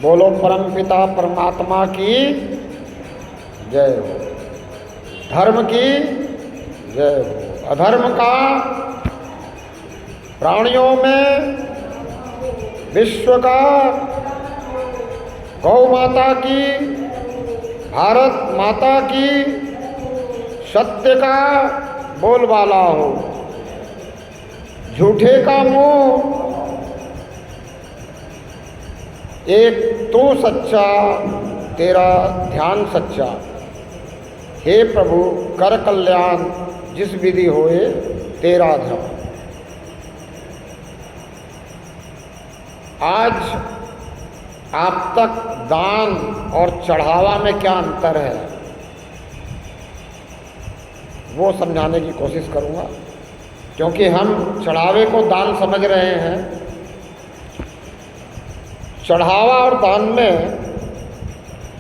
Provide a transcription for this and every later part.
बोलो परमपिता परमात्मा की जय हो। धर्म की जय हो। अधर्म का प्राणियों में, विश्व का, गौ माता की, भारत माता की सत्य का बोलबाला हो। झूठे का मुंह, एक तू सच्चा, तेरा ध्यान सच्चा। हे प्रभु कर कल्याण, जिस विधि होए तेरा ध्यान। आज आप तक दान और चढ़ावा में क्या अंतर है वो समझाने की कोशिश करूँगा, क्योंकि हम चढ़ावे को दान समझ रहे हैं। चढ़ावा और दान में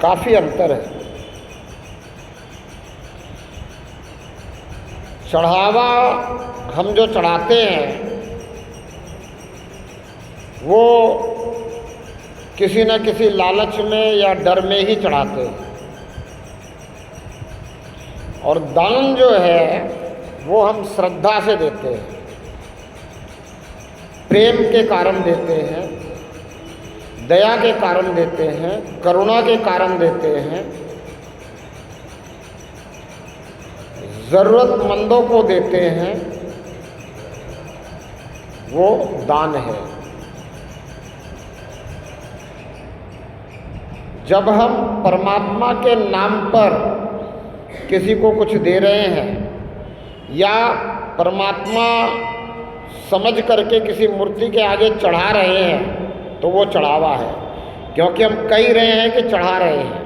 काफ़ी अंतर है। चढ़ावा हम जो चढ़ाते हैं वो किसी न किसी लालच में या डर में ही चढ़ाते हैं, और दान जो है वो हम श्रद्धा से देते हैं, प्रेम के कारण देते हैं, दया के कारण देते हैं, करुणा के कारण देते हैं, ज़रूरतमंदों को देते हैं, वो दान है। जब हम परमात्मा के नाम पर किसी को कुछ दे रहे हैं या परमात्मा समझ करके किसी मूर्ति के आगे चढ़ा रहे हैं तो वो चढ़ावा है, क्योंकि हम कह रहे हैं कि चढ़ा रहे हैं।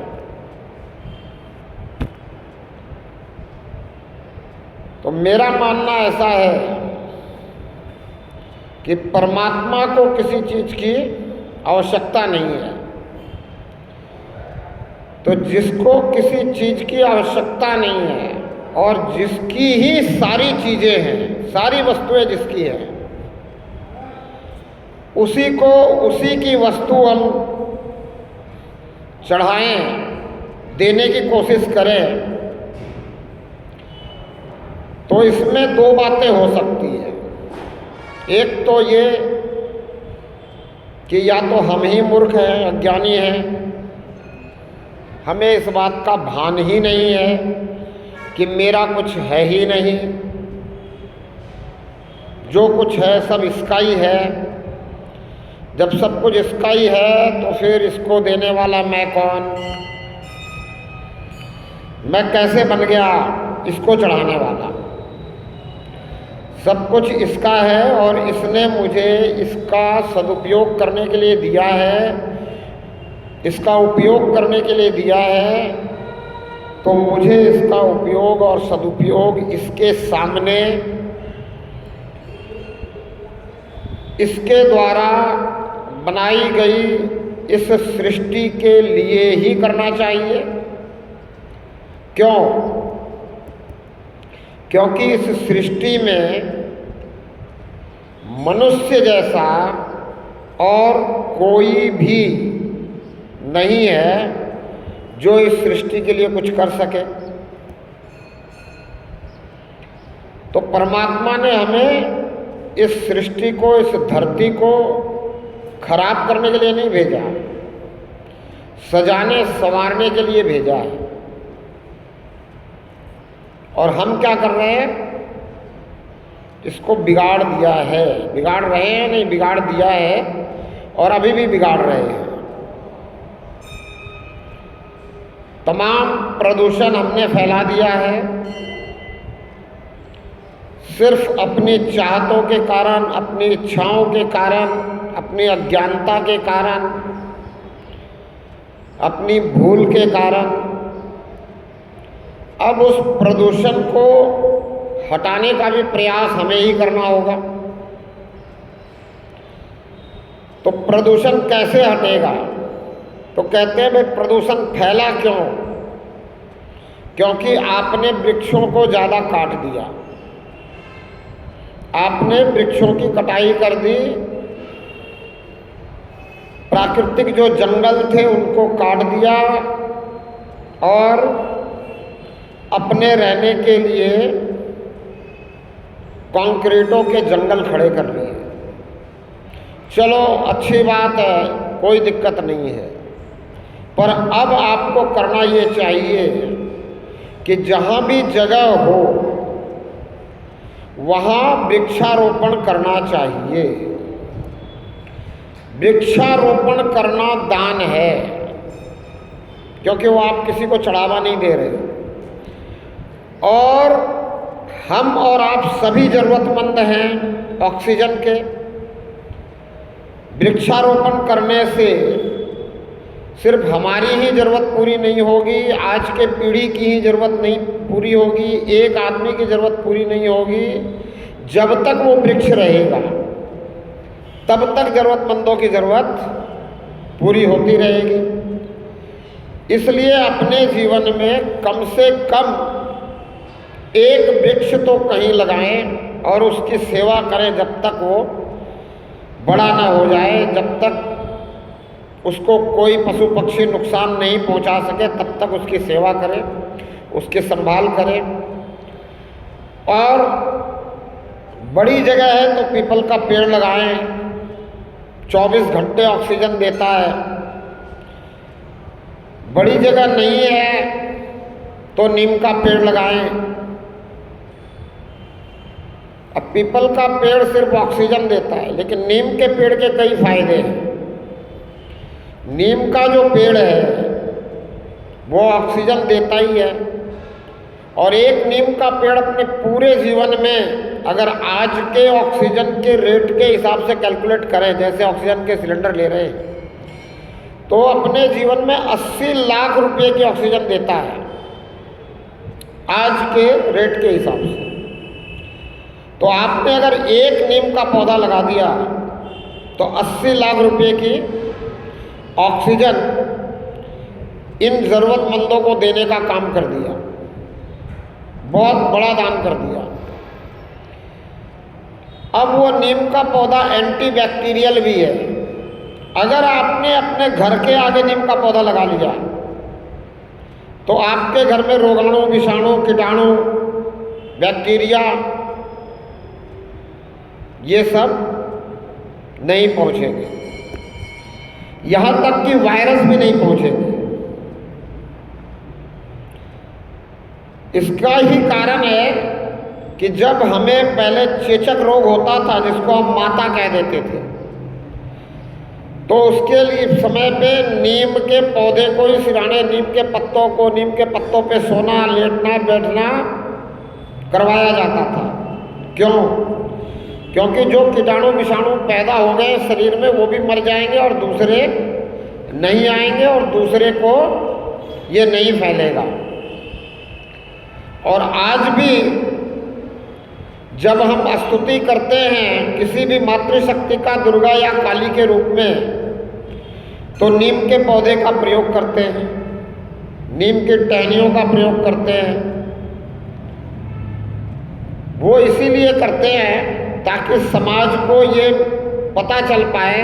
तो मेरा मानना ऐसा है कि परमात्मा को किसी चीज़ की आवश्यकता नहीं है। तो जिसको किसी चीज़ की आवश्यकता नहीं है और जिसकी ही सारी चीज़ें हैं, सारी वस्तुएं जिसकी हैं, उसी को उसी की वस्तु हम चढ़ाएं, देने की कोशिश करें, तो इसमें दो बातें हो सकती हैं। एक तो ये कि या तो हम ही मूर्ख हैं, अज्ञानी हैं, हमें इस बात का भान ही नहीं है कि मेरा कुछ है ही नहीं, जो कुछ है सब इसका ही है। जब सब कुछ इसका ही है तो फिर इसको देने वाला मैं कौन? मैं कैसे बन गया इसको चढ़ाने वाला? सब कुछ इसका है और इसने मुझे इसका सदुपयोग करने के लिए दिया है, इसका उपयोग करने के लिए दिया है, तो मुझे इसका उपयोग और सदुपयोग इसके सामने, इसके द्वारा बनाई गई इस सृष्टि के लिए ही करना चाहिए। क्यों? क्योंकि इस सृष्टि में मनुष्य जैसा और कोई भी नहीं है जो इस सृष्टि के लिए कुछ कर सके। तो परमात्मा ने हमें इस सृष्टि को, इस धरती को खराब करने के लिए नहीं भेजा, सजाने संवारने के लिए भेजा है। और हम क्या कर रहे हैं? इसको बिगाड़ दिया है। बिगाड़ रहे हैं नहीं, बिगाड़ दिया है और अभी भी बिगाड़ रहे हैं। तमाम प्रदूषण हमने फैला दिया है, सिर्फ अपनी चाहतों के कारण, अपनी इच्छाओं के कारण, अपनी अज्ञानता के कारण, अपनी भूल के कारण। अब उस प्रदूषण को हटाने का भी प्रयास हमें ही करना होगा। तो प्रदूषण कैसे हटेगा? तो कहते हैं भाई प्रदूषण फैला क्यों? क्योंकि आपने वृक्षों को ज़्यादा काट दिया, आपने वृक्षों की कटाई कर दी, प्राकृतिक जो जंगल थे उनको काट दिया और अपने रहने के लिए कंक्रीटों के जंगल खड़े कर लिए। चलो अच्छी बात है, कोई दिक्कत नहीं है, पर अब आपको करना ये चाहिए कि जहाँ भी जगह हो वहाँ वृक्षारोपण करना चाहिए। वृक्षारोपण करना दान है, क्योंकि वो आप किसी को चढ़ावा नहीं दे रहे, और हम और आप सभी ज़रूरतमंद हैं ऑक्सीजन के। वृक्षारोपण करने से सिर्फ हमारी ही ज़रूरत पूरी नहीं होगी, आज के पीढ़ी की ही ज़रूरत नहीं पूरी होगी, एक आदमी की ज़रूरत पूरी नहीं होगी। जब तक वो वृक्ष रहेगा तब तक ज़रूरतमंदों की ज़रूरत पूरी होती रहेगी। इसलिए अपने जीवन में कम से कम एक वृक्ष तो कहीं लगाएं और उसकी सेवा करें जब तक वो बड़ा ना हो जाए, जब तक उसको कोई पशु पक्षी नुकसान नहीं पहुंचा सके, तब तक उसकी सेवा करें, उसकी संभाल करें। और बड़ी जगह है तो पीपल का पेड़ लगाएं, 24 घंटे ऑक्सीजन देता है। बड़ी जगह नहीं है तो नीम का पेड़ लगाएं। अब पीपल का पेड़ सिर्फ ऑक्सीजन देता है, लेकिन नीम के पेड़ के कई फायदे हैं। नीम का जो पेड़ है वो ऑक्सीजन देता ही है, और एक नीम का पेड़ अपने पूरे जीवन में अगर आज के ऑक्सीजन के रेट के हिसाब से कैलकुलेट करें, जैसे ऑक्सीजन के सिलेंडर ले रहे हैं, तो अपने जीवन में 80 लाख रुपए की ऑक्सीजन देता है आज के रेट के हिसाब से। तो आपने अगर एक नीम का पौधा लगा दिया तो 80 लाख रुपए की ऑक्सीजन इन ज़रूरतमंदों को देने का काम कर दिया, बहुत बड़ा दान कर दिया। अब वो नीम का पौधा एंटी बैक्टीरियल भी है। अगर आपने अपने घर के आगे नीम का पौधा लगा लिया तो आपके घर में रोगाणु, विषाणु, कीटाणु, बैक्टीरिया ये सब नहीं पहुंचेंगे, यहाँ तक कि वायरस भी नहीं पहुंचेंगे। इसका ही कारण है कि जब हमें पहले चेचक रोग होता था, जिसको हम माता कह देते थे, तो उसके लिए समय पे नीम के पौधे को ही सिराने, नीम के पत्तों को, नीम के पत्तों पे सोना, लेटना, बैठना करवाया जाता था। क्यों? क्योंकि जो कीटाणु विषाणु पैदा हो गए शरीर में वो भी मर जाएंगे और दूसरे नहीं आएंगे और दूसरे को ये नहीं फैलेगा। और आज भी जब हम स्तुति करते हैं किसी भी मातृशक्ति का, दुर्गा या काली के रूप में, तो नीम के पौधे का प्रयोग करते हैं, नीम की टहनियों का प्रयोग करते हैं। वो इसीलिए करते हैं ताकि समाज को ये पता चल पाए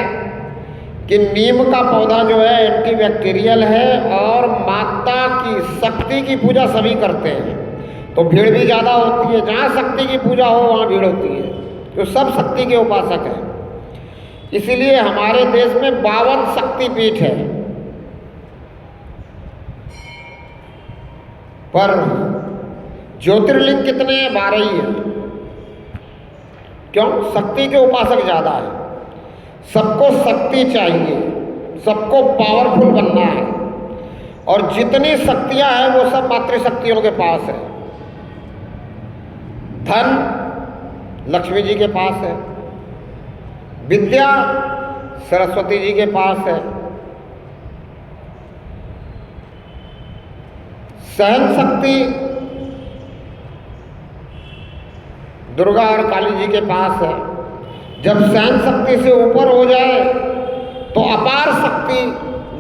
कि नीम का पौधा जो है एंटीबैक्टीरियल है और माता की शक्ति की पूजा सभी करते हैं। तो भीड़ भी ज़्यादा होती है, जहाँ शक्ति की पूजा हो वहाँ भीड़ होती है, तो सब शक्ति के उपासक हैं। इसीलिए हमारे देश में 52 शक्तिपीठ है, पर ज्योतिर्लिंग कितने हैं? 12 ही है। क्यों? शक्ति के उपासक ज़्यादा है। सबको शक्ति चाहिए, सबको पावरफुल बनना है, और जितनी शक्तियां हैं वो सब मातृशक्तियों के पास है। धन लक्ष्मी जी के पास है, विद्या सरस्वती जी के पास है, सहन शक्ति दुर्गा और काली जी के पास है। जब सहन शक्ति से ऊपर हो जाए तो अपार शक्ति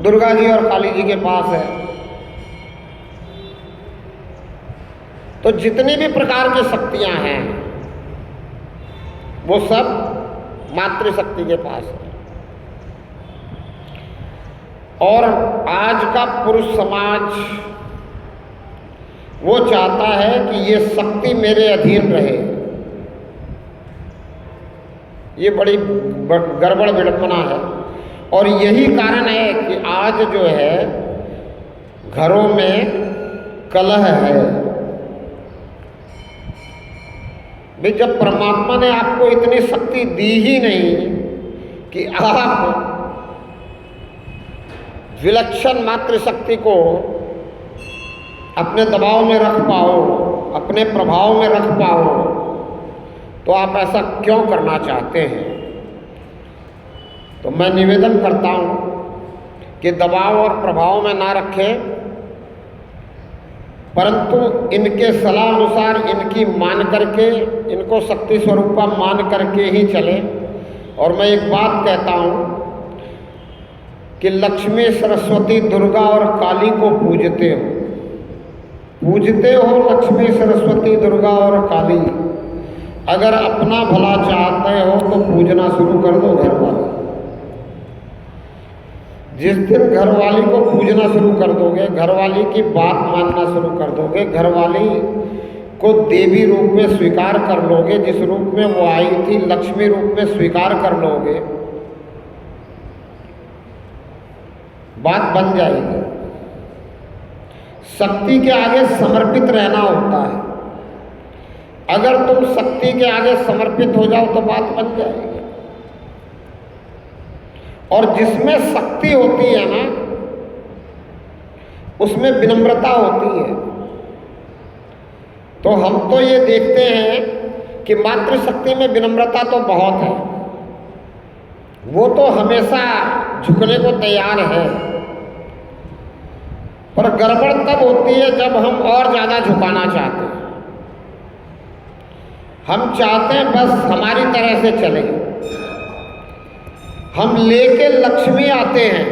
दुर्गा जी और काली जी के पास है। तो जितनी भी प्रकार की शक्तियां हैं वो सब मातृशक्ति के पास है। और आज का पुरुष समाज वो चाहता है कि ये शक्ति मेरे अधीन रहे। ये बड़ी गड़बड़ विडंबना है। और यही कारण है कि आज जो है घरों में कलह है। भाई, जब परमात्मा ने आपको इतनी शक्ति दी ही नहीं कि आप विलक्षण मातृशक्ति को अपने दबाव में रख पाओ, अपने प्रभाव में रख पाओ, तो आप ऐसा क्यों करना चाहते हैं? तो मैं निवेदन करता हूं कि दबाव और प्रभाव में ना रखें, परंतु इनके सलाह अनुसार इनकी मान करके, इनको शक्ति स्वरूपा मान करके ही चले। और मैं एक बात कहता हूं कि लक्ष्मी, सरस्वती, दुर्गा और काली को पूजते हो लक्ष्मी, सरस्वती, दुर्गा और काली। अगर अपना भला चाहते हो तो पूजना शुरू कर दो घरवाली। जिस दिन घरवाली को पूजना शुरू कर दोगे, घरवाली की बात मानना शुरू कर दोगे, घरवाली को देवी रूप में स्वीकार कर लोगे, जिस रूप में वो आई थी लक्ष्मी रूप में स्वीकार कर लोगे, बात बन जाएगी। शक्ति के आगे समर्पित रहना होता है। अगर तुम शक्ति के आगे समर्पित हो जाओ तो बात बन जाएगी। और जिसमें शक्ति होती है ना, उसमें विनम्रता होती है। तो हम तो ये देखते हैं कि मातृशक्ति में विनम्रता तो बहुत है, वो तो हमेशा झुकने को तैयार है। पर गड़बड़ तब होती है जब हम और ज़्यादा झुकाना चाहते हैं। हम चाहते हैं बस हमारी तरह से चले। हम लेके लक्ष्मी आते हैं।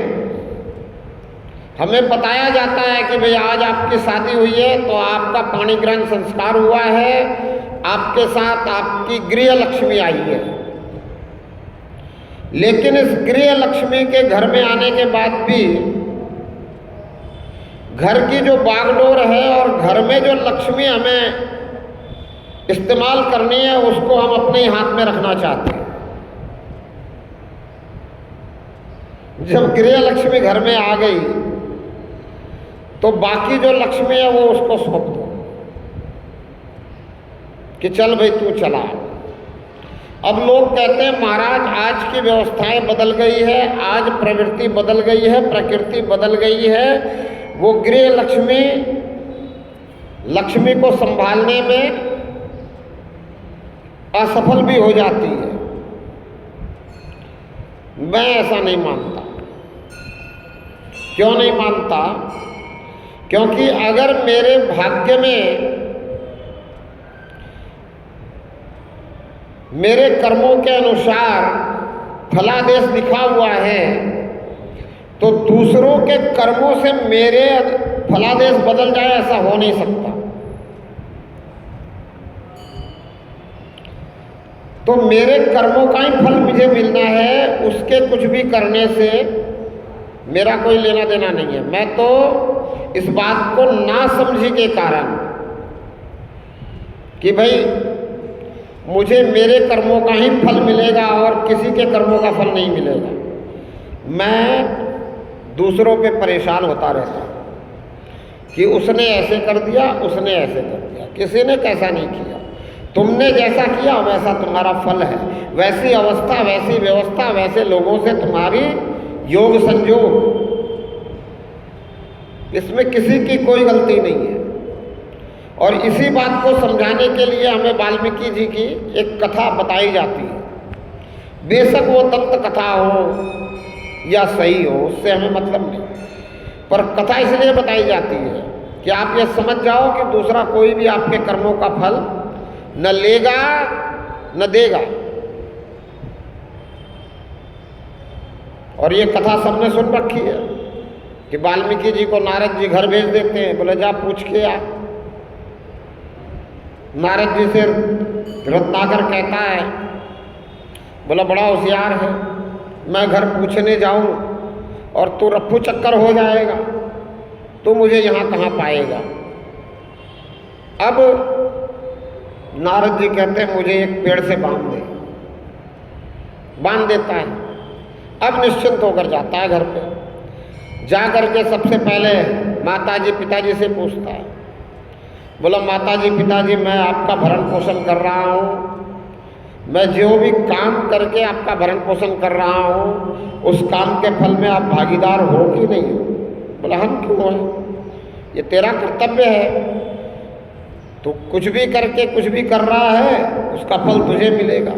हमें बताया जाता है कि भाई आज आपकी शादी हुई है तो आपका पाणी ग्रहण संस्कार हुआ है, आपके साथ आपकी गृह लक्ष्मी आई है। लेकिन इस गृह लक्ष्मी के घर में आने के बाद भी घर की जो बागडोर है और घर में जो लक्ष्मी हमें इस्तेमाल करनी है उसको हम अपने ही हाथ में रखना चाहते हैं। जब गृह लक्ष्मी घर में आ गई तो बाकी जो लक्ष्मी है वो उसको सौंप दो कि चल भाई तू चला। अब लोग कहते हैं महाराज आज की व्यवस्थाएं बदल गई है, आज प्रवृत्ति बदल गई है, प्रकृति बदल गई है। वो गृह लक्ष्मी को संभालने में असफल भी हो जाती है। मैं ऐसा नहीं मानता। क्यों नहीं मानता? क्योंकि अगर मेरे भाग्य में मेरे कर्मों के अनुसार फलादेश लिखा हुआ है तो दूसरों के कर्मों से मेरे फलादेश बदल जाए, ऐसा हो नहीं सकता। तो मेरे कर्मों का ही फल मुझे मिलना है, उसके कुछ भी करने से मेरा कोई लेना देना नहीं है। मैं तो इस बात को ना समझी के कारण कि भाई मुझे मेरे कर्मों का ही फल मिलेगा और किसी के कर्मों का फल नहीं मिलेगा, मैं दूसरों पे परेशान होता रहता कि उसने ऐसे कर दिया, उसने ऐसे कर दिया। किसी ने कैसा नहीं किया, तुमने जैसा किया वैसा तुम्हारा फल है। वैसी अवस्था, वैसी व्यवस्था, वैसे लोगों से तुम्हारी योग संयोग, इसमें किसी की कोई गलती नहीं है। और इसी बात को समझाने के लिए हमें वाल्मीकि जी की एक कथा बताई जाती है। बेशक वो दंत कथा हो या सही हो, उससे हमें मतलब नहीं, पर कथा इसलिए बताई जाती है कि आप ये समझ जाओ कि दूसरा कोई भी आपके कर्मों का फल न लेगा न देगा। और ये कथा सबने सुन रखी है कि वाल्मीकि जी को नारद जी घर भेज देते हैं, बोले जा पूछ के आ। नारद जी से रत्नाकर कहता है, बोला बड़ा होशियार है, मैं घर पूछने जाऊं और तू रफ्फू चक्कर हो जाएगा, तो मुझे यहाँ कहाँ पाएगा। अब नारद जी कहते हैं मुझे एक पेड़ से बांध दे। बांध देता है। अब निश्चिंत होकर जाता है घर पे। जा करके सबसे पहले माताजी पिताजी से पूछता है, बोला माताजी पिताजी मैं आपका भरण पोषण कर रहा हूँ, मैं जो भी काम करके आपका भरण पोषण कर रहा हूँ उस काम के फल में आप भागीदार हो कि नहीं हो। बोला हम क्यों हैं, ये तेरा कर्तव्य है, तो कुछ भी करके कुछ भी कर रहा है उसका फल तुझे मिलेगा।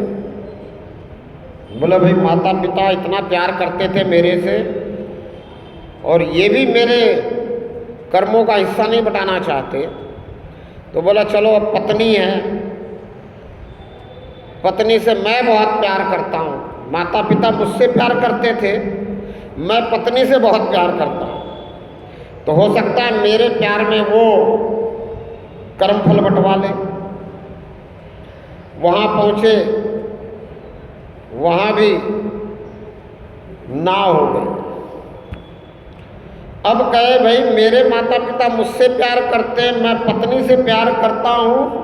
बोला भाई माता पिता इतना प्यार करते थे मेरे से और ये भी मेरे कर्मों का हिस्सा नहीं बटाना चाहते, तो बोला चलो अब पत्नी है, पत्नी से मैं बहुत प्यार करता हूँ। माता पिता मुझसे प्यार करते थे, मैं पत्नी से बहुत प्यार करता हूँ, तो हो सकता है मेरे प्यार में वो कर्मफल बंटवा ले। वहाँ पहुँचे, वहाँ भी ना हो गई। अब कहे भाई मेरे माता पिता मुझसे प्यार करते हैं, मैं पत्नी से प्यार करता हूँ,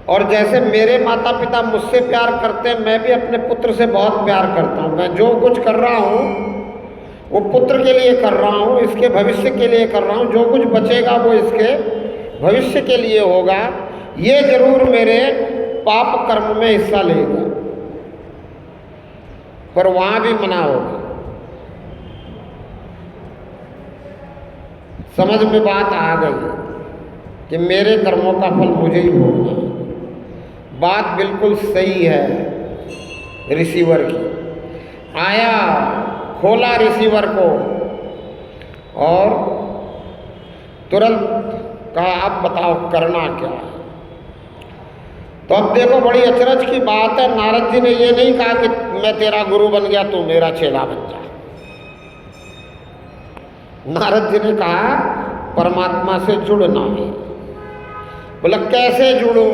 और जैसे मेरे माता पिता मुझसे प्यार करते हैं मैं भी अपने पुत्र से बहुत प्यार करता हूँ। मैं जो कुछ कर रहा हूँ वो पुत्र के लिए कर रहा हूँ, इसके भविष्य के लिए कर रहा हूँ, जो कुछ बचेगा वो इसके भविष्य के लिए होगा। ये जरूर मेरे पाप कर्म में हिस्सा लेगा। पर वहाँ भी मना होगा। समझ में बात आ गई कि मेरे कर्मों का फल मुझे ही भोगना है। बात बिल्कुल सही है रिसीवर की। आया, खोला रिसीवर को और तुरंत कहा अब बताओ करना क्या है। तो अब देखो बड़ी अचरज की बात है, नारद जी ने ये नहीं कहा कि मैं तेरा गुरु बन गया तू मेरा चेला बन जा। नारद जी ने कहा परमात्मा से जुड़ना है। बोला कैसे जुड़ूं?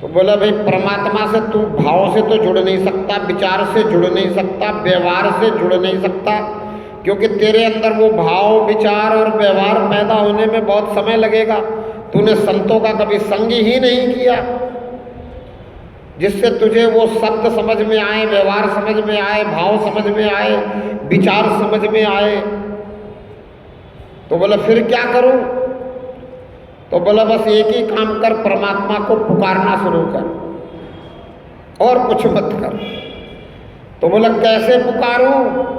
तो बोला भाई परमात्मा से तू भाव से तो जुड़ नहीं सकता, विचार से जुड़ नहीं सकता, व्यवहार से जुड़ नहीं सकता, क्योंकि तेरे अंदर वो भाव विचार और व्यवहार पैदा होने में बहुत समय लगेगा। तूने संतों का कभी संग ही नहीं किया जिससे तुझे वो शब्द समझ में आए, व्यवहार समझ में आए, भाव समझ में आए, विचार समझ में आए। तो बोला फिर क्या करूं? तो बोला बस एक ही काम कर, परमात्मा को पुकारना शुरू कर और कुछ मत कर। तो बोला कैसे पुकारूं?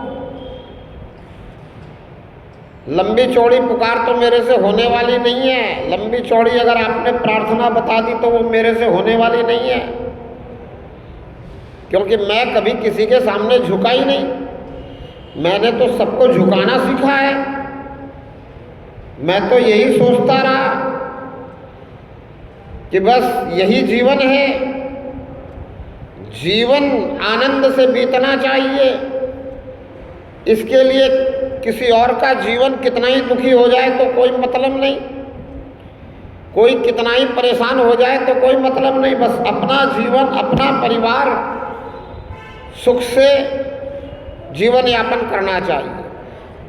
लंबी चौड़ी पुकार तो मेरे से होने वाली नहीं है। लंबी चौड़ी अगर आपने प्रार्थना बता दी तो वो मेरे से होने वाली नहीं है, क्योंकि मैं कभी किसी के सामने झुका ही नहीं। मैंने तो सबको झुकाना सीखा है। मैं तो यही सोचता रहा कि बस यही जीवन है, जीवन आनंद से बीतना चाहिए। इसके लिए किसी और का जीवन कितना ही दुखी हो जाए तो कोई मतलब नहीं, कोई कितना ही परेशान हो जाए तो कोई मतलब नहीं। बस अपना जीवन, अपना परिवार सुख से जीवन यापन करना चाहिए।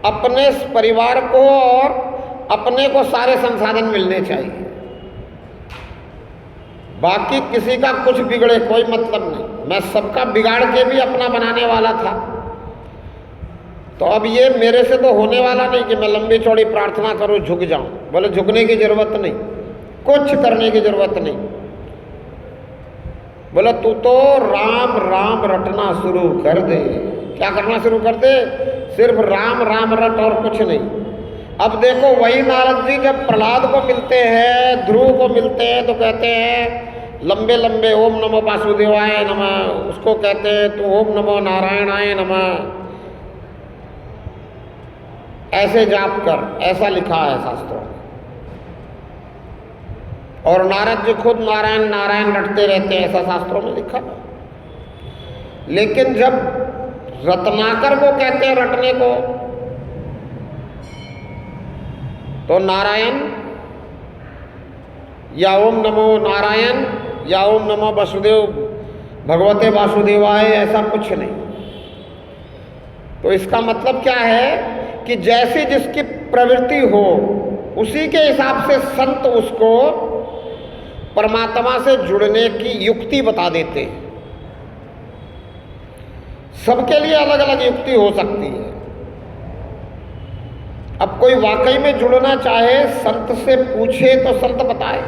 अपने परिवार को और अपने को सारे संसाधन मिलने चाहिए। बाकी किसी का कुछ बिगड़े कोई मतलब नहीं। मैं सबका बिगाड़ के भी अपना बनाने वाला था। तो अब ये मेरे से तो होने वाला नहीं कि मैं लंबी चौड़ी प्रार्थना करूं, झुक जाऊं। बोले झुकने की जरूरत नहीं, कुछ करने की जरूरत नहीं। बोला तू तो राम राम रटना शुरू कर दे। क्या करना शुरू कर दे? सिर्फ राम राम रट और कुछ नहीं। अब देखो वही नारद जी जब प्रहलाद को मिलते हैं, ध्रुव को मिलते हैं, तो कहते हैं लंबे लंबे ओम नमो वासुदेवाय नमः, उसको कहते हैं तो ओम नमो नारायणाय नमः, ऐसे जाप कर, ऐसा लिखा है शास्त्रों में। और नारद जी खुद नारायण नारायण रटते रहते हैं, ऐसा शास्त्रों में लिखा है। लेकिन जब रत्नाकर को कहते हैं रटने को, तो नारायण या ओम नमो नारायण या ओम नमो वासुदेव भगवते वासुदेवाय, ऐसा कुछ नहीं। तो इसका मतलब क्या है कि जैसी जिसकी प्रवृत्ति हो उसी के हिसाब से संत उसको परमात्मा से जुड़ने की युक्ति बता देते हैं। सबके लिए अलग अलग युक्ति हो सकती है। अब कोई वाकई में जुड़ना चाहे, संत से पूछे तो संत बताए,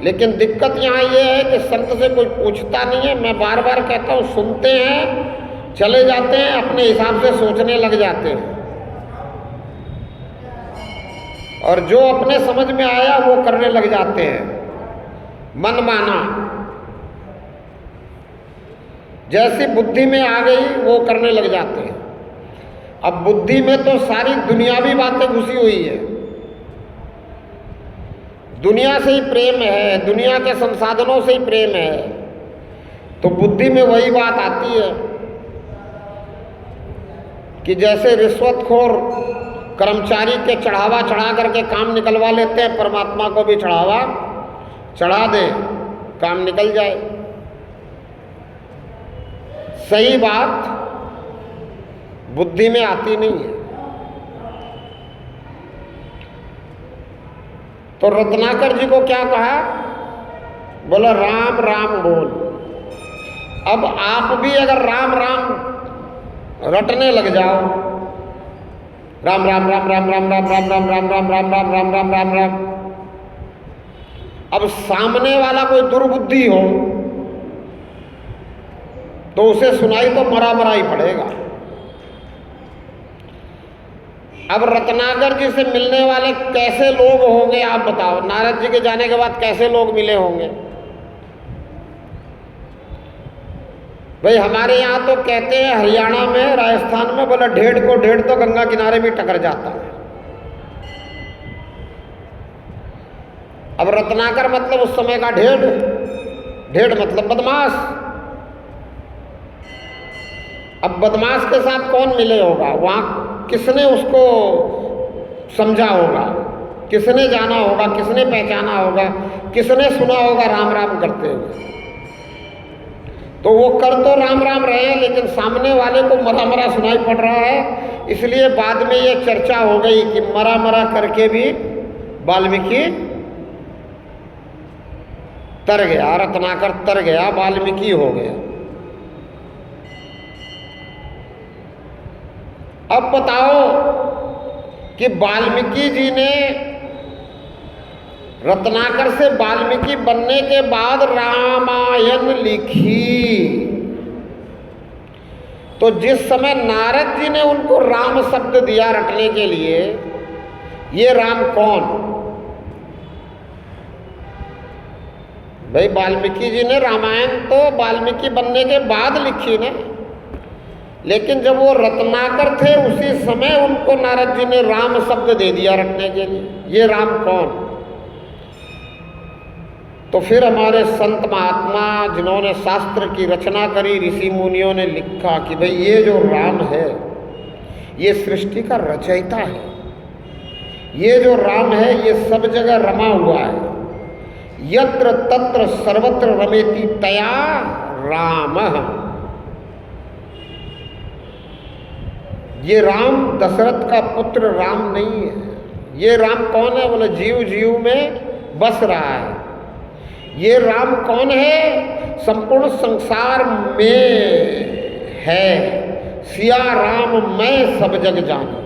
लेकिन दिक्कत यहाँ ये है कि संत से कोई पूछता नहीं है। मैं बार बार कहता हूँ, सुनते हैं, चले जाते हैं, अपने हिसाब से सोचने लग जाते हैं, और जो अपने समझ में आया वो करने लग जाते हैं, मन माना। जैसी बुद्धि में आ गई वो करने लग जाते हैं। अब बुद्धि में तो सारी दुनियावी बातें घुसी हुई है, दुनिया से ही प्रेम है, दुनिया के संसाधनों से ही प्रेम है, तो बुद्धि में वही बात आती है कि जैसे रिश्वतखोर कर्मचारी के चढ़ावा चढ़ा करके काम निकलवा लेते हैं, परमात्मा को भी चढ़ावा चढ़ा दे, काम निकल जाए। सही बात बुद्धि में आती नहीं है। तो रत्नाकर जी को क्या कहा? बोला राम राम बोल। अब आप भी अगर राम राम रटने लग जाओ, राम राम राम राम राम राम राम राम राम राम राम राम राम राम राम राम, अब सामने वाला कोई दुर्बुद्धि हो तो उसे सुनाई तो मरा मरा ही पड़ेगा। अब रत्नाकर जी से मिलने वाले कैसे लोग होंगे आप बताओ? नारद जी के जाने के बाद कैसे लोग मिले होंगे? भाई हमारे यहाँ तो कहते हैं, हरियाणा में, राजस्थान में, बोला ढेड़ को ढेड़ तो गंगा किनारे भी टकर जाता है। अब रत्नाकर मतलब उस समय का ढेड़, ढेड़ मतलब बदमाश। अब बदमाश के साथ कौन मिले होगा? वहाँ किसने उसको समझा होगा, किसने जाना होगा, किसने पहचाना होगा, किसने सुना होगा राम राम करते हुए? तो वो कर तो राम राम रहे हैं, लेकिन सामने वाले को मरा मरा सुनाई पड़ रहा है। इसलिए बाद में ये चर्चा हो गई कि मरा मरा करके भी वाल्मीकि तर गया, रत्नाकर तर गया, वाल्मीकि हो गया। अब बताओ कि वाल्मीकि जी ने रत्नाकर से वाल्मीकि बनने के बाद रामायण लिखी, तो जिस समय नारद जी ने उनको राम शब्द दिया रटने के लिए, ये राम कौन? भाई वाल्मीकि जी ने रामायण तो वाल्मीकि बनने के बाद लिखी ना, लेकिन जब वो रत्नाकर थे उसी समय उनको नारद जी ने राम शब्द दे दिया रटने के लिए। ये राम कौन? तो फिर हमारे संत महात्मा जिन्होंने शास्त्र की रचना करी, ऋषि मुनियों ने लिखा कि भाई ये जो राम है ये सृष्टि का रचयिता है। ये जो राम है ये सब जगह रमा हुआ है। यत्र तत्र सर्वत्र रमेति तया रामः। ये राम दशरथ का पुत्र राम नहीं है। ये राम कौन है? बोले जीव जीव में बस रहा है। ये राम कौन है? संपूर्ण संसार में है। सिया राम मैं सब जग जानू।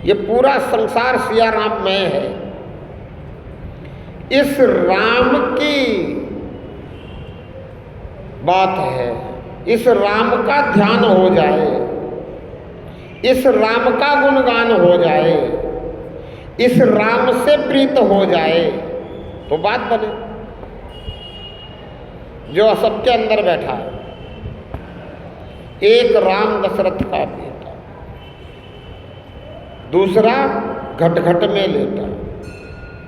ये पूरा संसार सिया राम मैं है। इस राम की बात है, इस राम का ध्यान हो जाए, इस राम का गुणगान हो जाए, इस राम से प्रीत हो जाए तो बात बने। जो सबके अंदर बैठा है, एक राम दशरथ का बेटा, दूसरा घट घट में लेटा,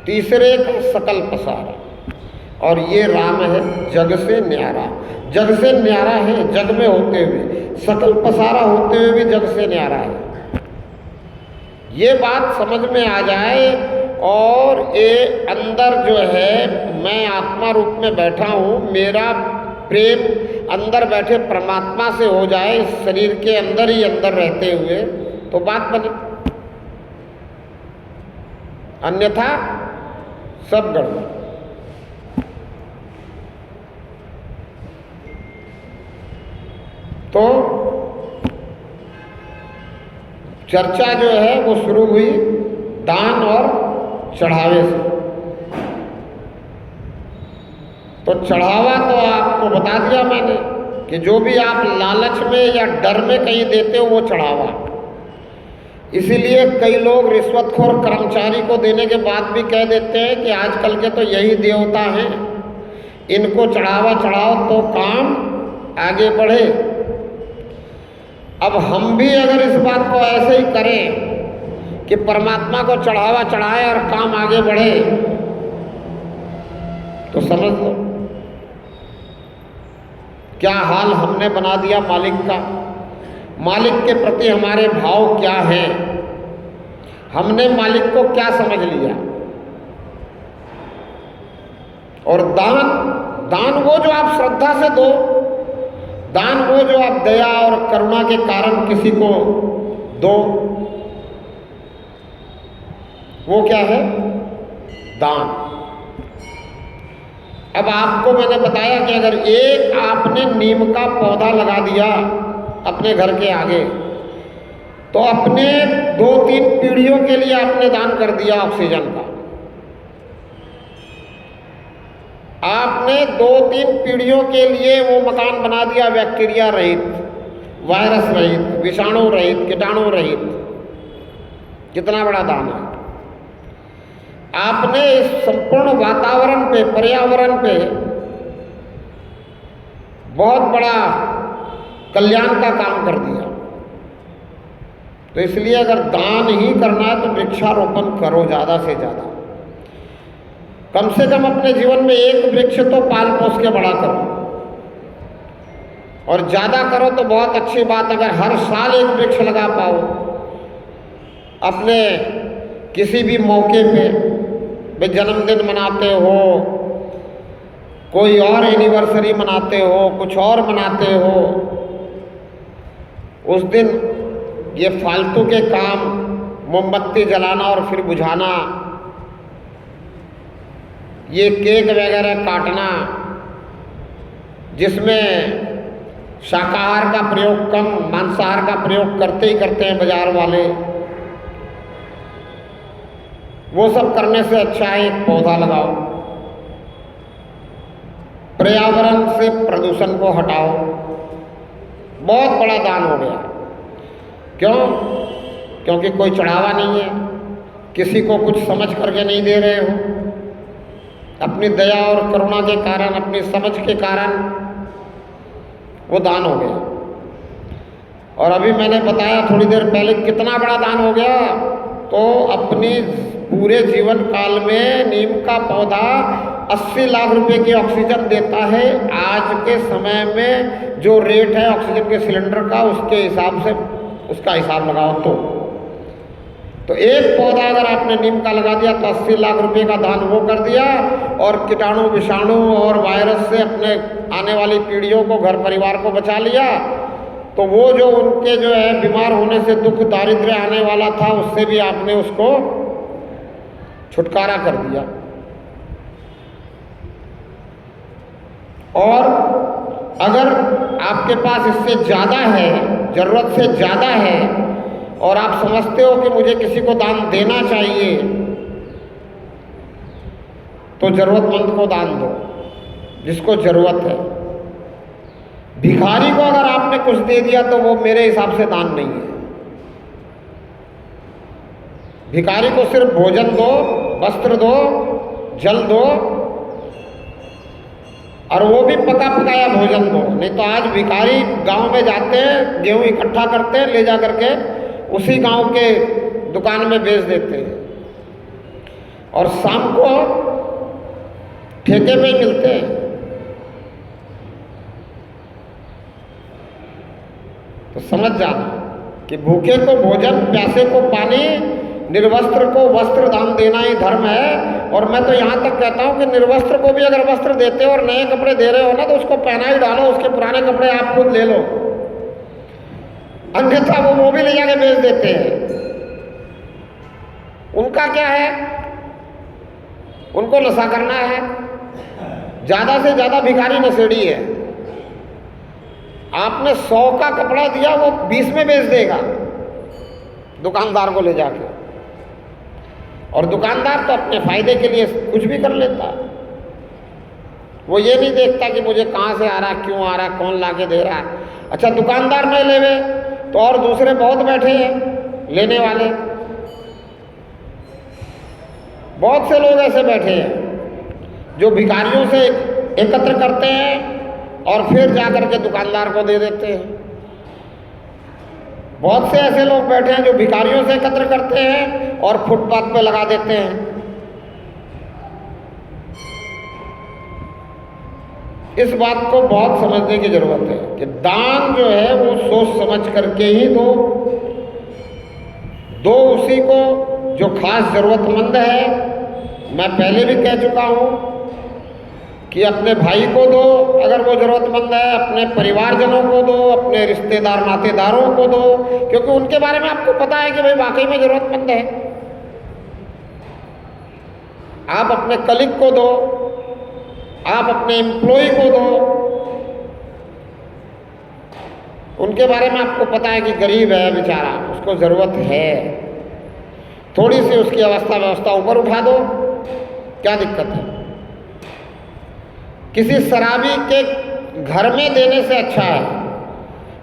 तीसरे का सकल पसारा, और ये राम है जग से न्यारा। जग से न्यारा है जग में होते हुए, सकल पसारा होते हुए भी जग से न्यारा है। ये बात समझ में आ जाए और ये अंदर जो है मैं आत्मा रूप में बैठा हूँ, मेरा प्रेम अंदर बैठे परमात्मा से हो जाए, इस शरीर के अंदर ही अंदर रहते हुए, तो बात बने, अन्यथा सब गड़बड़। तो चर्चा जो है वो शुरू हुई दान और चढ़ावे से। तो चढ़ावा तो आपको बता दिया मैंने कि जो भी आप लालच में या डर में कहीं देते हो वो चढ़ावा। इसीलिए कई लोग रिश्वतखोर कर्मचारी को देने के बाद भी कह देते हैं कि आजकल के तो यही देवता हैं, इनको चढ़ावा चढ़ाओ तो काम आगे बढ़े। अब हम भी अगर इस बात को ऐसे ही करें कि परमात्मा को चढ़ावा चढ़ाए और काम आगे बढ़े, तो समझ लो क्या हाल हमने बना दिया मालिक का। मालिक के प्रति हमारे भाव क्या हैं, हमने मालिक को क्या समझ लिया। और दान वो जो आप श्रद्धा से दो, दान वो जो आप दया और करुणा के कारण किसी को दो, वो क्या है? दान। अब आपको मैंने बताया कि अगर एक आपने नीम का पौधा लगा दिया अपने घर के आगे, तो अपने 2-3 पीढ़ियों के लिए आपने दान कर दिया ऑक्सीजन का। आपने 2-3 पीढ़ियों के लिए वो मकान बना दिया बैक्टीरिया रहित, वायरस रहित, विषाणु रहित, कीटाणु रहित। कितना बड़ा दान है। आपने इस संपूर्ण वातावरण पे, पर्यावरण पे बहुत बड़ा कल्याण का काम कर दिया। तो इसलिए अगर दान ही करना है तो वृक्षारोपण करो ज़्यादा से ज़्यादा। कम से कम अपने जीवन में एक वृक्ष तो पाल पोस के बड़ा करो, और ज़्यादा करो तो बहुत अच्छी बात। अगर हर साल एक वृक्ष लगा पाओ, अपने किसी भी मौके पे, भाई जन्मदिन मनाते हो, कोई और एनिवर्सरी मनाते हो, कुछ और मनाते हो, उस दिन ये फालतू के काम, मोमबत्ती जलाना और फिर बुझाना, ये केक वगैरह काटना जिसमें शाकाहार का प्रयोग कम, मांसाहार का प्रयोग करते ही करते हैं बाजार वाले, वो सब करने से अच्छा है एक पौधा लगाओ। पर्यावरण से प्रदूषण को हटाओ। बहुत बड़ा दान हो गया। क्यों? क्योंकि कोई चढ़ावा नहीं है, किसी को कुछ समझ करके नहीं दे रहे हो, अपनी दया और करुणा के कारण, अपनी समझ के कारण वो दान हो गया। और अभी मैंने बताया थोड़ी देर पहले कितना बड़ा दान हो गया। तो अपनी पूरे जीवन काल में नीम का पौधा 80 लाख रुपए की ऑक्सीजन देता है। आज के समय में जो रेट है ऑक्सीजन के सिलेंडर का, उसके हिसाब से उसका हिसाब लगाओ तो एक पौधा अगर आपने नीम का लगा दिया तो 80 लाख रुपए का दान वो कर दिया, और कीटाणु, विषाणु और वायरस से अपने आने वाली पीढ़ियों को, घर परिवार को बचा लिया। तो वो जो उनके जो है बीमार होने से दुख दारिद्र्य आने वाला था, उससे भी आपने उसको छुटकारा कर दिया। और अगर आपके पास इससे ज़्यादा है, ज़रूरत से ज़्यादा है, और आप समझते हो कि मुझे किसी को दान देना चाहिए, तो ज़रूरतमंद को दान दो जिसको ज़रूरत है। भिखारी को अगर आपने कुछ दे दिया तो वो मेरे हिसाब से दान नहीं है। भिखारी को सिर्फ भोजन दो, वस्त्र दो, जल दो, और वो भी पका पकाया भोजन दो। नहीं तो आज भिखारी गांव में जाते हैं, गेहूं इकट्ठा करते हैं, ले जा करके उसी गांव के दुकान में बेच देते हैं, और शाम को ठेके पे मिलते हैं। तो समझ जाना कि भूखे को भोजन, प्यासे को पानी, निर्वस्त्र को वस्त्र दान देना ही धर्म है। और मैं तो यहाँ तक कहता हूँ कि निर्वस्त्र को भी अगर वस्त्र देते हो और नए कपड़े दे रहे हो ना, तो उसको पहना ही डालो, उसके पुराने कपड़े आप खुद ले लो, अन्यथा वो भी ले जाके बेच देते हैं। उनका क्या है, उनको नशा करना है, ज़्यादा से ज़्यादा भिखारी नशेड़ी है। आपने 100 का कपड़ा दिया, वो 20 में बेच देगा दुकानदार को ले जाके, और दुकानदार तो अपने फायदे के लिए कुछ भी कर लेता है। वो ये नहीं देखता कि मुझे कहाँ से आ रहा, क्यों आ रहा, कौन ला के दे रहा है। अच्छा, दुकानदार नहीं लेवे तो और दूसरे बहुत बैठे हैं लेने वाले, बहुत से लोग ऐसे बैठे हैं जो भिखारियों से एकत्र करते हैं और फिर जाकर के दुकानदार को दे देते हैं। बहुत से ऐसे लोग बैठे हैं जो भिखारियों से एकत्र करते हैं और फुटपाथ पे लगा देते हैं। इस बात को बहुत समझने की जरूरत है कि दान जो है वो सोच समझ करके ही दो उसी को जो खास जरूरतमंद है। मैं पहले भी कह चुका हूँ कि अपने भाई को दो अगर वो ज़रूरतमंद है, अपने परिवारजनों को दो, अपने रिश्तेदार नातेदारों को दो, क्योंकि उनके बारे में आपको पता है कि भाई वाकई में ज़रूरतमंद है। आप अपने कलीग को दो, आप अपने एम्प्लॉय को दो, उनके बारे में आपको पता है कि गरीब है बेचारा, उसको ज़रूरत है, थोड़ी सी उसकी व्यवस्था ऊपर उठा दो, क्या दिक्कत है। किसी शराबी के घर में देने से अच्छा है।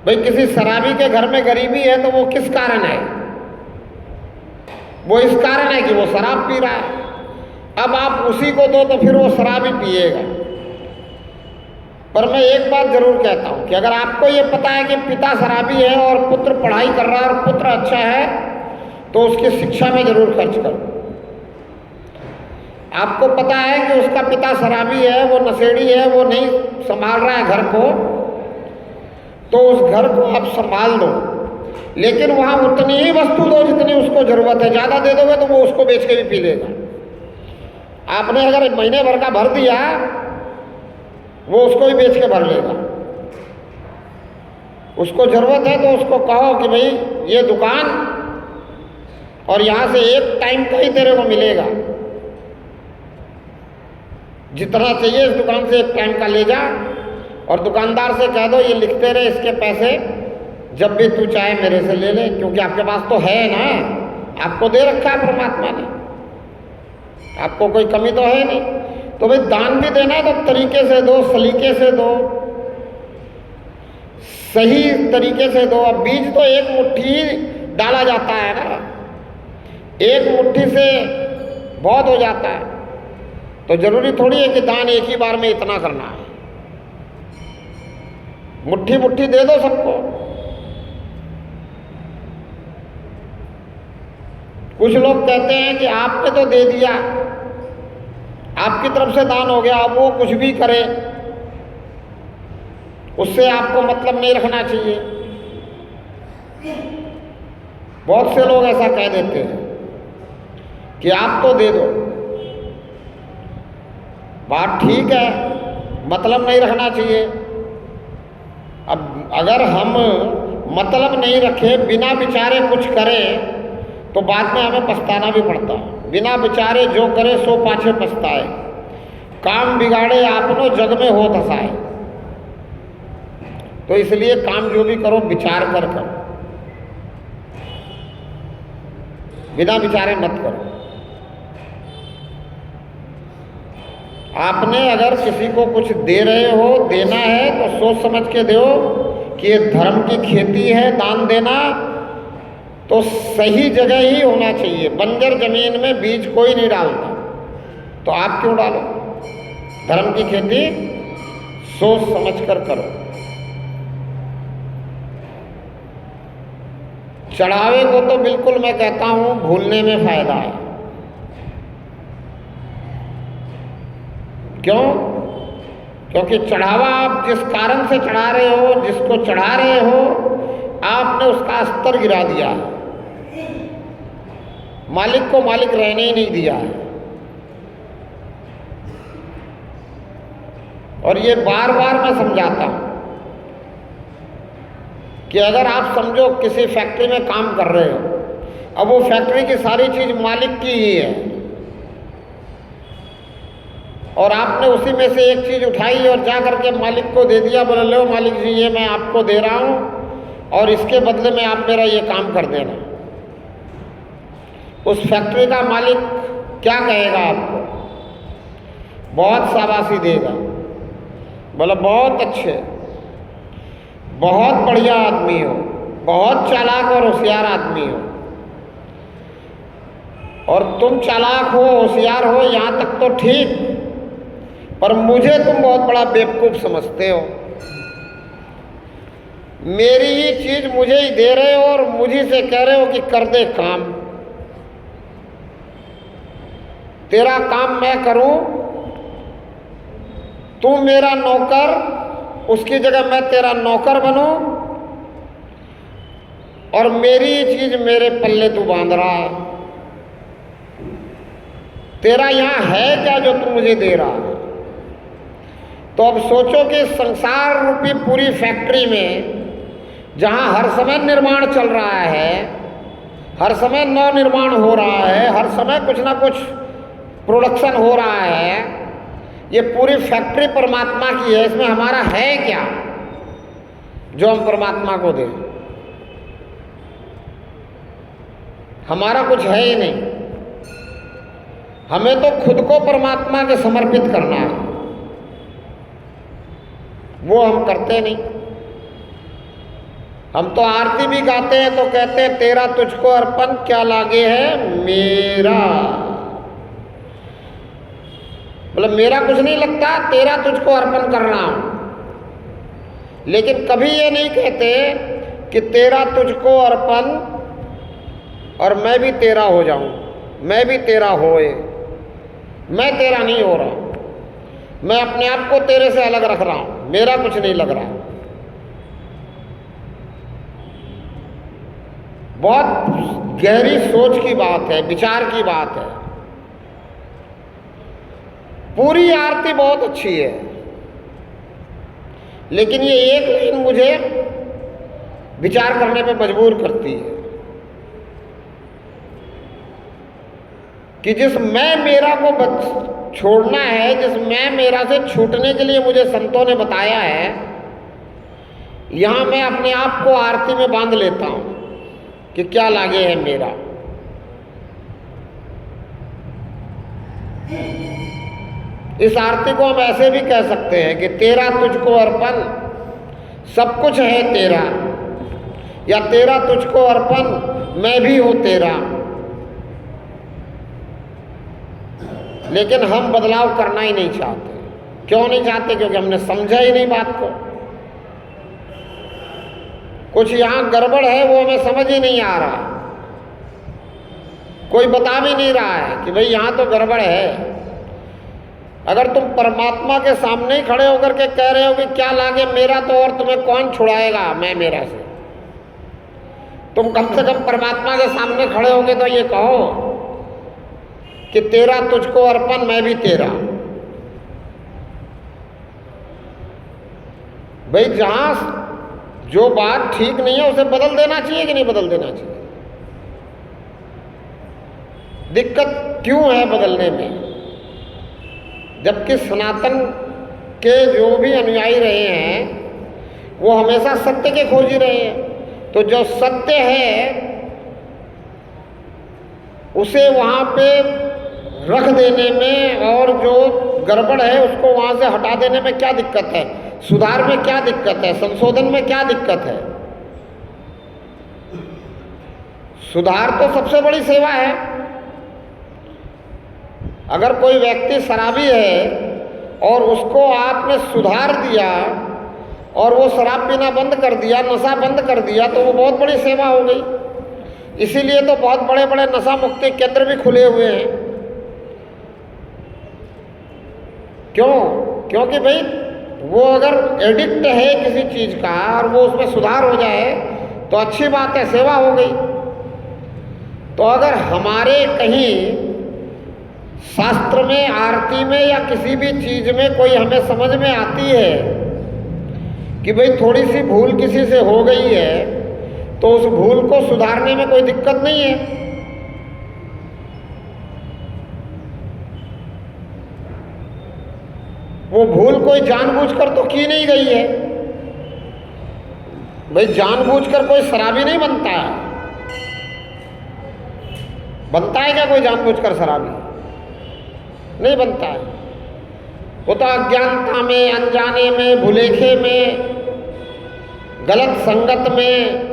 भाई किसी शराबी के घर में गरीबी है तो वो किस कारण है, वो इस कारण है कि वो शराब पी रहा है। अब आप उसी को दो तो फिर वो शराब ही पिएगा। पर मैं एक बात जरूर कहता हूं कि अगर आपको ये पता है कि पिता शराबी है और पुत्र पढ़ाई कर रहा है और पुत्र अच्छा है, तो उसकी शिक्षा में जरूर खर्च करो। आपको पता है कि उसका पिता शराबी है, वो नशेड़ी है, वो नहीं संभाल रहा है घर को, तो उस घर को आप संभाल दो, लेकिन वहाँ उतनी ही वस्तु दो जितनी उसको ज़रूरत है। ज़्यादा दे दोगे तो वो उसको बेच के भी पी लेगा। आपने अगर महीने भर का भर दिया, वो उसको भी बेच के भर लेगा। उसको ज़रूरत है तो उसको कहो कि भाई ये दुकान और यहाँ से एक टाइम का ही तेरे को मिलेगा, जितना चाहिए इस दुकान से एक टाइम का ले जा, और दुकानदार से कह दो ये लिखते रहे इसके पैसे, जब भी तू चाहे मेरे से ले ले, क्योंकि आपके पास तो है ना, आपको दे रखा है परमात्मा ने, आपको कोई कमी तो है नहीं। तो भाई दान भी देना है तो तरीके से दो, सलीके से दो, सही तरीके से दो। अब बीज तो एक मुट्ठी डाला जाता है ना, एक मुट्ठी से बहुत हो जाता है, तो जरूरी थोड़ी है कि दान एक ही बार में इतना करना है। मुट्ठी मुट्ठी दे दो सबको। कुछ लोग कहते हैं कि आपने तो दे दिया, आपकी तरफ से दान हो गया, अब वो कुछ भी करे उससे आपको मतलब नहीं रखना चाहिए। बहुत से लोग ऐसा कह देते हैं कि आप तो दे दो। बात ठीक है, मतलब नहीं रखना चाहिए। अब अगर हम मतलब नहीं रखे, बिना विचारे कुछ करें, तो बाद में हमें पछताना भी पड़ता है। बिना विचारे जो करे सो पाछे पछताए, काम बिगाड़े आपनो जग में हो धसाए। तो इसलिए काम जो भी करो विचार कर करो, बिना विचारे मत करो। आपने अगर किसी को कुछ दे रहे हो, देना है तो सोच समझ के दो कि ये धर्म की खेती है। दान देना तो सही जगह ही होना चाहिए। बंजर जमीन में बीज कोई नहीं डालता, तो आप क्यों डालो? धर्म की खेती सोच समझ कर करो। चढ़ावे को तो बिल्कुल मैं कहता हूं भूलने में फायदा है। क्यों? क्योंकि चढ़ावा आप जिस कारण से चढ़ा रहे हो, जिसको चढ़ा रहे हो, आपने उसका स्तर गिरा दिया है, मालिक को मालिक रहने ही नहीं दिया है। और ये बार बार मैं समझाता हूँ कि अगर आप समझो किसी फैक्ट्री में काम कर रहे हो, अब वो फैक्ट्री की सारी चीज़ मालिक की ही है और आपने उसी में से एक चीज़ उठाई और जा करके मालिक को दे दिया, बोले लो मालिक जी ये मैं आपको दे रहा हूँ और इसके बदले में आप मेरा ये काम कर देना। उस फैक्ट्री का मालिक क्या कहेगा आपको? बहुत शाबाशी देगा, बोला बहुत अच्छे, बहुत बढ़िया आदमी हो, बहुत चालाक और होशियार आदमी हो। और तुम चालाक हो, होशियार हो, यहाँ तक तो ठीक, पर मुझे तुम बहुत बड़ा बेवकूफ़ समझते हो। मेरी ही चीज़ मुझे ही दे रहे हो और मुझे से कह रहे हो कि कर दे काम। तेरा काम मैं करूं, तू मेरा नौकर, उसकी जगह मैं तेरा नौकर बनूं और मेरी चीज मेरे पल्ले तू बांध रहा है। तेरा यहां है क्या जो तू मुझे दे रहा है? तो अब सोचो कि संसार रूपी पूरी फैक्ट्री में जहां हर समय निर्माण चल रहा है, हर समय नव निर्माण हो रहा है, हर समय कुछ ना कुछ प्रोडक्शन हो रहा है, ये पूरी फैक्ट्री परमात्मा की है। इसमें हमारा है क्या जो हम परमात्मा को दें? हमारा कुछ है ही नहीं। हमें तो खुद को परमात्मा के समर्पित करना है, वो हम करते नहीं। हम तो आरती भी गाते हैं तो कहते हैं तेरा तुझको अर्पण क्या लागे है मेरा। मतलब मेरा कुछ नहीं लगता, तेरा तुझको अर्पण कर रहा हूं। लेकिन कभी ये नहीं कहते कि तेरा तुझको अर्पण और मैं भी तेरा हो जाऊं, मैं भी तेरा होए। मैं तेरा नहीं हो रहा, मैं अपने आप को तेरे से अलग रख रहा हूं, मेरा कुछ नहीं लग रहा। बहुत गहरी सोच की बात है, विचार की बात है। पूरी आरती बहुत अच्छी है, लेकिन ये एक लाइन मुझे विचार करने पे मजबूर करती है कि जिस मैं मेरा को छोड़ना है, जिस मैं मेरा से छूटने के लिए मुझे संतों ने बताया है, यहां मैं अपने आप को आरती में बांध लेता हूं कि क्या लागे है मेरा। इस आरती को हम ऐसे भी कह सकते हैं कि तेरा तुझको अर्पण, सब कुछ है तेरा, या तेरा तुझको अर्पण, मैं भी हूं तेरा। लेकिन हम बदलाव करना ही नहीं चाहते। क्यों नहीं चाहते? क्योंकि हमने समझा ही नहीं बात को। कुछ यहां गड़बड़ है, वो हमें समझ ही नहीं आ रहा। कोई बता भी नहीं रहा है कि भाई यहां तो गड़बड़ है। अगर तुम परमात्मा के सामने ही खड़े होकर के कह रहे हो कि क्या लागे मेरा, तो और तुम्हें कौन छुड़ाएगा मैं मेरा से? तुम कम से कम परमात्मा के सामने खड़े होगे तो ये कहो कि तेरा तुझको अर्पण, मैं भी तेरा। भाई जहां जो बात ठीक नहीं है उसे बदल देना चाहिए कि नहीं बदल देना चाहिए? दिक्कत क्यों है बदलने में? जबकि सनातन के जो भी अनुयायी रहे हैं वो हमेशा सत्य के खोजी रहे हैं। तो जो सत्य है उसे वहाँ पे रख देने में और जो गड़बड़ है उसको वहाँ से हटा देने में क्या दिक्कत है? सुधार में क्या दिक्कत है? संशोधन में क्या दिक्कत है? सुधार तो सबसे बड़ी सेवा है। अगर कोई व्यक्ति शराबी है और उसको आपने सुधार दिया और वो शराब पीना बंद कर दिया, नशा बंद कर दिया, तो वो बहुत बड़ी सेवा हो गई। इसीलिए तो बहुत बड़े बड़े नशा मुक्ति केंद्र भी खुले हुए हैं। क्यों? क्योंकि भाई वो अगर एडिक्ट है किसी चीज़ का और वो उसमें सुधार हो जाए तो अच्छी बात है, सेवा हो गई। तो अगर हमारे कहीं शास्त्र में, आरती में या किसी भी चीज में कोई हमें समझ में आती है कि भाई थोड़ी सी भूल किसी से हो गई है तो उस भूल को सुधारने में कोई दिक्कत नहीं है। वो भूल कोई जानबूझकर तो की नहीं गई है। भाई जानबूझकर कोई शराबी नहीं बनता है। बनता है क्या कोई जानबूझकर शराबी? नहीं बनता है। वो तो अज्ञानता में, अनजाने में, भुलेखे में, गलत संगत में,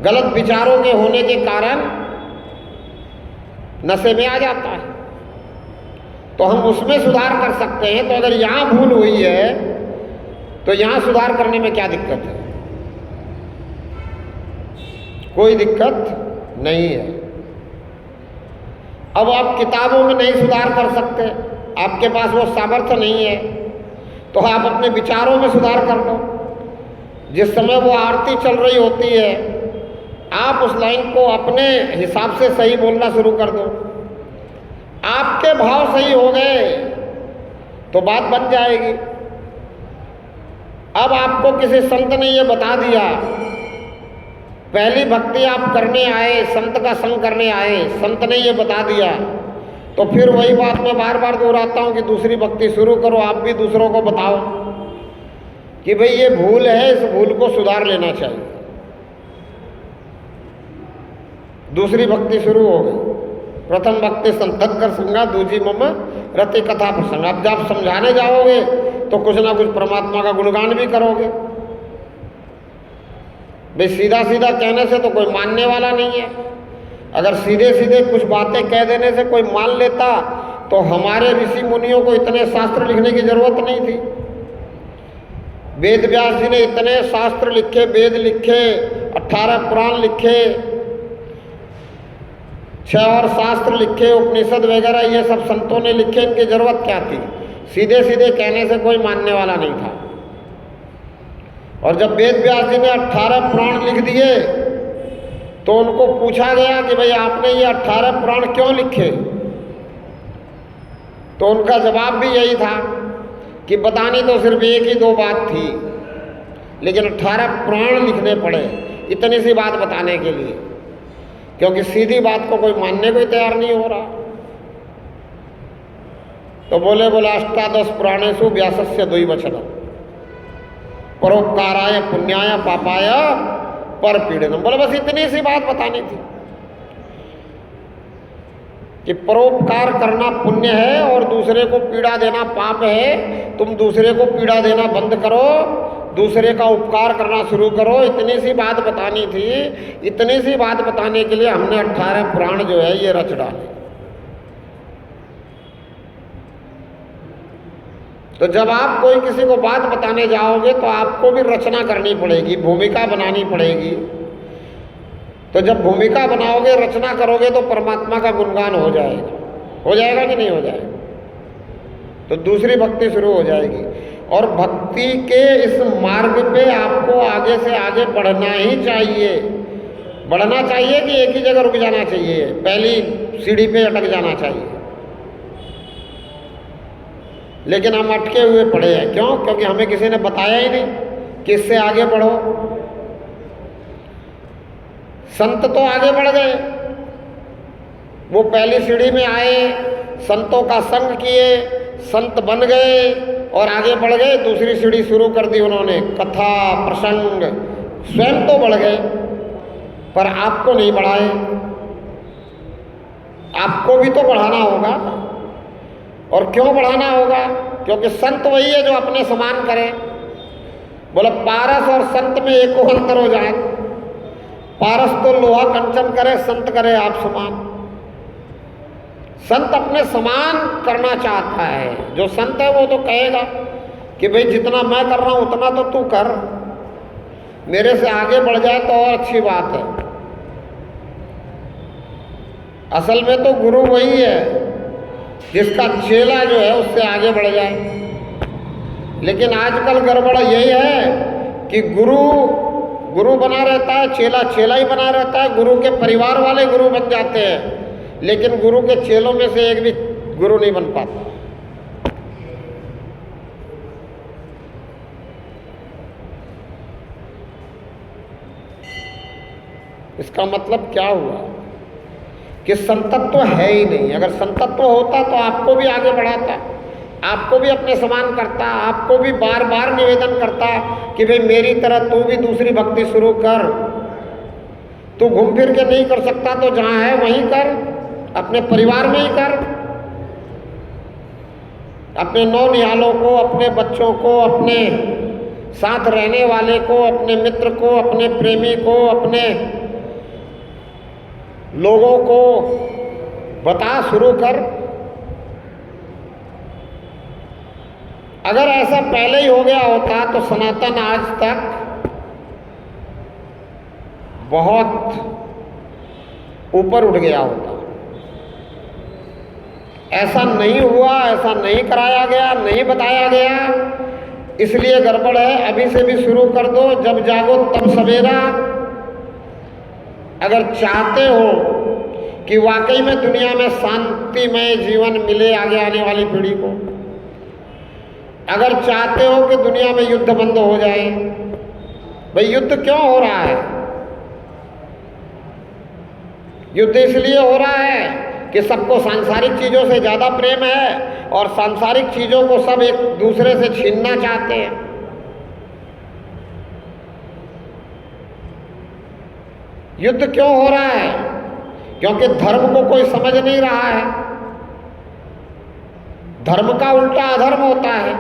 गलत विचारों के होने के कारण नशे में आ जाता है। तो हम उसमें सुधार कर सकते हैं। तो अगर यहां भूल हुई है तो यहां सुधार करने में क्या दिक्कत है? कोई दिक्कत नहीं है। अब आप किताबों में नहीं सुधार कर सकते, आपके पास वो सामर्थ्य नहीं है, तो आप अपने विचारों में सुधार कर दो। जिस समय वो आरती चल रही होती है आप उस लाइन को अपने हिसाब से सही बोलना शुरू कर दो। आपके भाव सही हो गए तो बात बन जाएगी। अब आपको किसी संत ने ये बता दिया, पहली भक्ति आप करने आए, संत का संग करने आए, संत ने ये बता दिया, तो फिर वही बात मैं बार बार दोहराता हूँ कि दूसरी भक्ति शुरू करो। आप भी दूसरों को बताओ कि भाई ये भूल है, इस भूल को सुधार लेना चाहिए। दूसरी भक्ति शुरू हो गई। प्रथम भक्ति संतत कर संगा, दूजी मम रति कथा प्रसंग। अब जब समझाने जाओगे तो कुछ ना कुछ परमात्मा का गुणगान भी करोगे। भाई सीधा सीधा कहने से तो कोई मानने वाला नहीं है। अगर सीधे सीधे कुछ बातें कह देने से कोई मान लेता तो हमारे ऋषि मुनियों को इतने शास्त्र लिखने की जरूरत नहीं थी। वेद व्यास जी ने इतने शास्त्र लिखे, वेद लिखे, 18 पुराण लिखे, 6 और शास्त्र लिखे, उपनिषद वगैरह ये सब संतों ने लिखे। इनकी जरूरत क्या थी? सीधे सीधे कहने से कोई मानने वाला नहीं था। और जब वेद व्यास जी ने 18 पुराण लिख दिए तो उनको पूछा गया कि भाई आपने ये 18 पुराण क्यों लिखे? तो उनका जवाब भी यही था कि बतानी तो सिर्फ एक ही दो बात थी, लेकिन 18 पुराण लिखने पड़े इतनी सी बात बताने के लिए, क्योंकि सीधी बात को कोई मानने को ही तैयार नहीं हो रहा। तो बोले अष्टादश पुराणेषु व्यासस्य द्वैवचनम् परोपकाराय पुण्याय पापाय पर पीड़नम। बोले बस इतनी सी बात बतानी थी कि परोपकार करना पुण्य है और दूसरे को पीड़ा देना पाप है। तुम दूसरे को पीड़ा देना बंद करो, दूसरे का उपकार करना शुरू करो। इतनी सी बात बतानी थी। इतनी सी बात बताने के लिए हमने 18 पुराण जो है ये रच डाले। तो जब आप कोई किसी को बात बताने जाओगे तो आपको भी रचना करनी पड़ेगी, भूमिका बनानी पड़ेगी। तो जब भूमिका बनाओगे, रचना करोगे तो परमात्मा का गुणगान हो जाएगा। हो जाएगा कि नहीं हो जाएगा? तो दूसरी भक्ति शुरू हो जाएगी। और भक्ति के इस मार्ग पे आपको आगे से आगे बढ़ना ही चाहिए। बढ़ना चाहिए कि एक ही जगह रुक जाना चाहिए, पहली सीढ़ी पे अटक जाना चाहिए? लेकिन हम अटके हुए पड़े हैं। क्यों? क्योंकि हमें किसी ने बताया ही नहीं कि इससे आगे बढ़ो। संत तो आगे बढ़ गए, वो पहली सीढ़ी में आए, संतों का संग किए, संत बन गए और आगे बढ़ गए। दूसरी सीढ़ी शुरू कर दी उन्होंने, कथा प्रसंग। स्वयं तो बढ़ गए पर आपको नहीं बढ़ाए। आपको भी तो बढ़ाना होगा। और क्यों बढ़ाना होगा? क्योंकि संत वही है जो अपने समान करे। बोला पारस और संत में एको अंतर हो जाए। पारस तो लोहा कंचन करे, संत करे आप समान। संत अपने समान करना चाहता है। जो संत है वो तो कहेगा कि भाई जितना मैं कर रहा हूं उतना तो तू कर, मेरे से आगे बढ़ जाए तो और अच्छी बात है। असल में तो गुरु वही है जिसका चेला जो है उससे आगे बढ़ जाए। लेकिन आजकल गड़बड़ यही है कि गुरु बना रहता है, चेला चेला ही बना रहता है। गुरु के परिवार वाले गुरु बन जाते हैं, लेकिन गुरु के चेलों में से एक भी गुरु नहीं बन पाता। इसका मतलब क्या हुआ कि संतत्व है ही नहीं। अगर संतत्व होता तो आपको भी आगे बढ़ाता, आपको भी अपने समान करता, आपको भी बार बार निवेदन करता कि भाई मेरी तरह तू भी दूसरी भक्ति शुरू कर। तू घूम फिर के नहीं कर सकता तो जहाँ है वहीं कर, अपने परिवार में ही कर, अपने नौनिहालों को, अपने बच्चों को, अपने साथ रहने वाले को, अपने मित्र को, अपने प्रेमी को, अपने लोगों को बता, शुरू कर। अगर ऐसा पहले ही हो गया होता तो सनातन आज तक बहुत ऊपर उठ गया होता। ऐसा नहीं हुआ, ऐसा नहीं कराया गया, नहीं बताया गया, इसलिए गड़बड़ है। अभी से भी शुरू कर दो, जब जागो तब सवेरा। अगर चाहते हो कि वाकई में दुनिया में शांतिमय जीवन मिले आगे आने वाली पीढ़ी को, अगर चाहते हो कि दुनिया में युद्ध बंद हो जाए, भाई युद्ध क्यों हो रहा है? युद्ध इसलिए हो रहा है कि सबको सांसारिक चीजों से ज्यादा प्रेम है और सांसारिक चीजों को सब एक दूसरे से छीनना चाहते हैं। युद्ध क्यों हो रहा है? क्योंकि धर्म को कोई समझ नहीं रहा है। धर्म का उल्टा अधर्म होता है,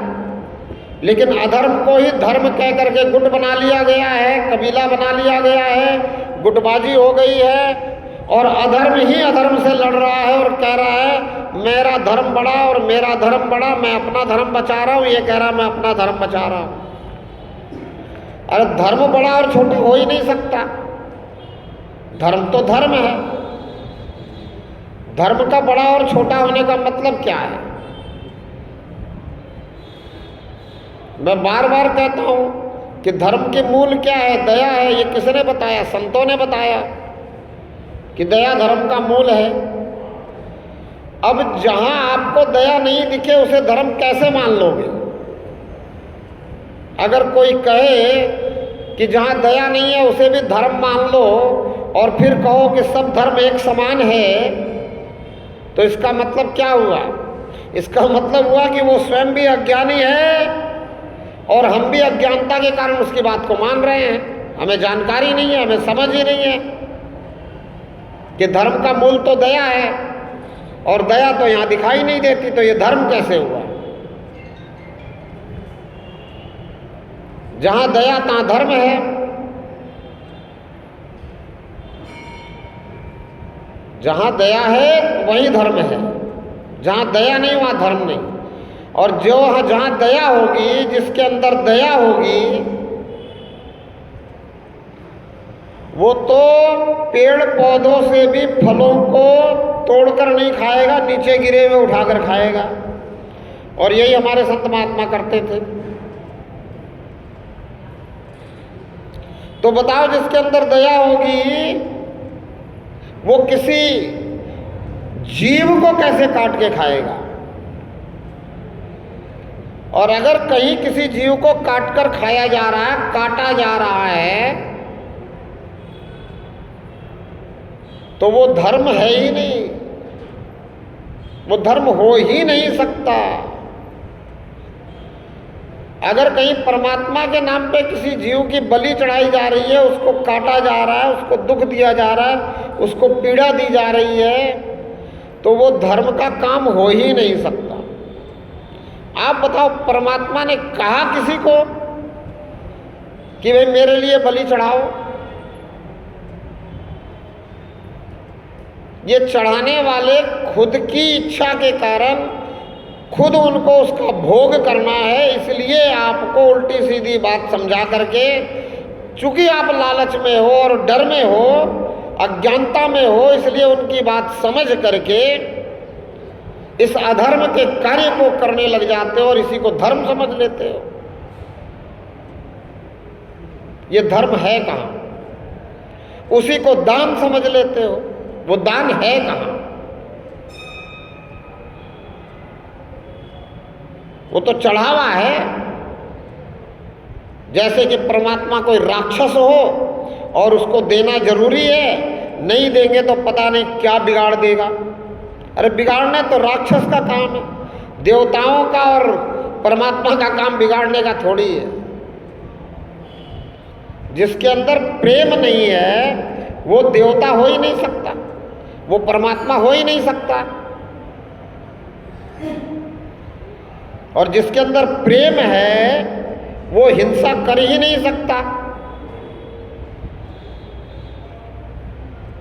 लेकिन अधर्म को ही धर्म कह करके गुट बना लिया गया है, कबीला बना लिया गया है, गुटबाजी हो गई है और अधर्म ही अधर्म से लड़ रहा है और कह रहा है मेरा धर्म बड़ा और मेरा धर्म बड़ा, मैं अपना धर्म बचा रहा हूं, ये कह रहा मैं अपना धर्म बचा रहा हूं। अरे धर्म बड़ा और छोटा हो ही नहीं सकता। धर्म तो धर्म है। धर्म का बड़ा और छोटा होने का मतलब क्या है? मैं बार बार कहता हूं कि धर्म के मूल क्या है? दया है। ये किसने बताया? संतों ने बताया कि दया धर्म का मूल है। अब जहां आपको दया नहीं दिखे उसे धर्म कैसे मान लोगे? अगर कोई कहे कि जहां दया नहीं है उसे भी धर्म मान लो और फिर कहो कि सब धर्म एक समान है, तो इसका मतलब क्या हुआ? इसका मतलब हुआ कि वो स्वयं भी अज्ञानी है और हम भी अज्ञानता के कारण उसकी बात को मान रहे हैं। हमें जानकारी नहीं है, हमें समझ ही नहीं है कि धर्म का मूल तो दया है और दया तो यहां दिखाई नहीं देती, तो ये धर्म कैसे हुआ? जहां दया तहां धर्म है। जहां दया है वहीं धर्म है, जहां दया नहीं वहां धर्म नहीं। और जो जहां दया होगी, जिसके अंदर दया होगी, वो तो पेड़ पौधों से भी फलों को तोड़कर नहीं खाएगा, नीचे गिरे हुए उठाकर खाएगा। और यही हमारे संत महात्मा करते थे। तो बताओ, जिसके अंदर दया होगी वो किसी जीव को कैसे काट के खाएगा? और अगर कहीं किसी जीव को काट कर खाया जा रहा है, काटा जा रहा है, तो वो धर्म है ही नहीं, वो धर्म हो ही नहीं सकता। अगर कहीं परमात्मा के नाम पे किसी जीव की बलि चढ़ाई जा रही है, उसको काटा जा रहा है, उसको दुख दिया जा रहा है, उसको पीड़ा दी जा रही है, तो वो धर्म का काम हो ही नहीं सकता। आप बताओ, परमात्मा ने कहा किसी को कि भाई मेरे लिए बलि चढ़ाओ? ये चढ़ाने वाले खुद की इच्छा के कारण खुद उनको उसका भोग करना है, इसलिए आपको उल्टी सीधी बात समझा करके, चूंकि आप लालच में हो और डर में हो, अज्ञानता में हो, इसलिए उनकी बात समझ करके इस अधर्म के कार्य को करने लग जाते हो और इसी को धर्म समझ लेते हो। ये धर्म है कहाँ? उसी को दान समझ लेते हो। वो दान है कहाँ? वो तो चढ़ावा है। जैसे कि परमात्मा कोई राक्षस हो और उसको देना जरूरी है, नहीं देंगे तो पता नहीं क्या बिगाड़ देगा। अरे बिगाड़ना तो राक्षस का काम है, देवताओं का और परमात्मा का काम बिगाड़ने का थोड़ी है। जिसके अंदर प्रेम नहीं है वो देवता हो ही नहीं सकता, वो परमात्मा हो ही नहीं सकता। और जिसके अंदर प्रेम है वो हिंसा कर ही नहीं सकता।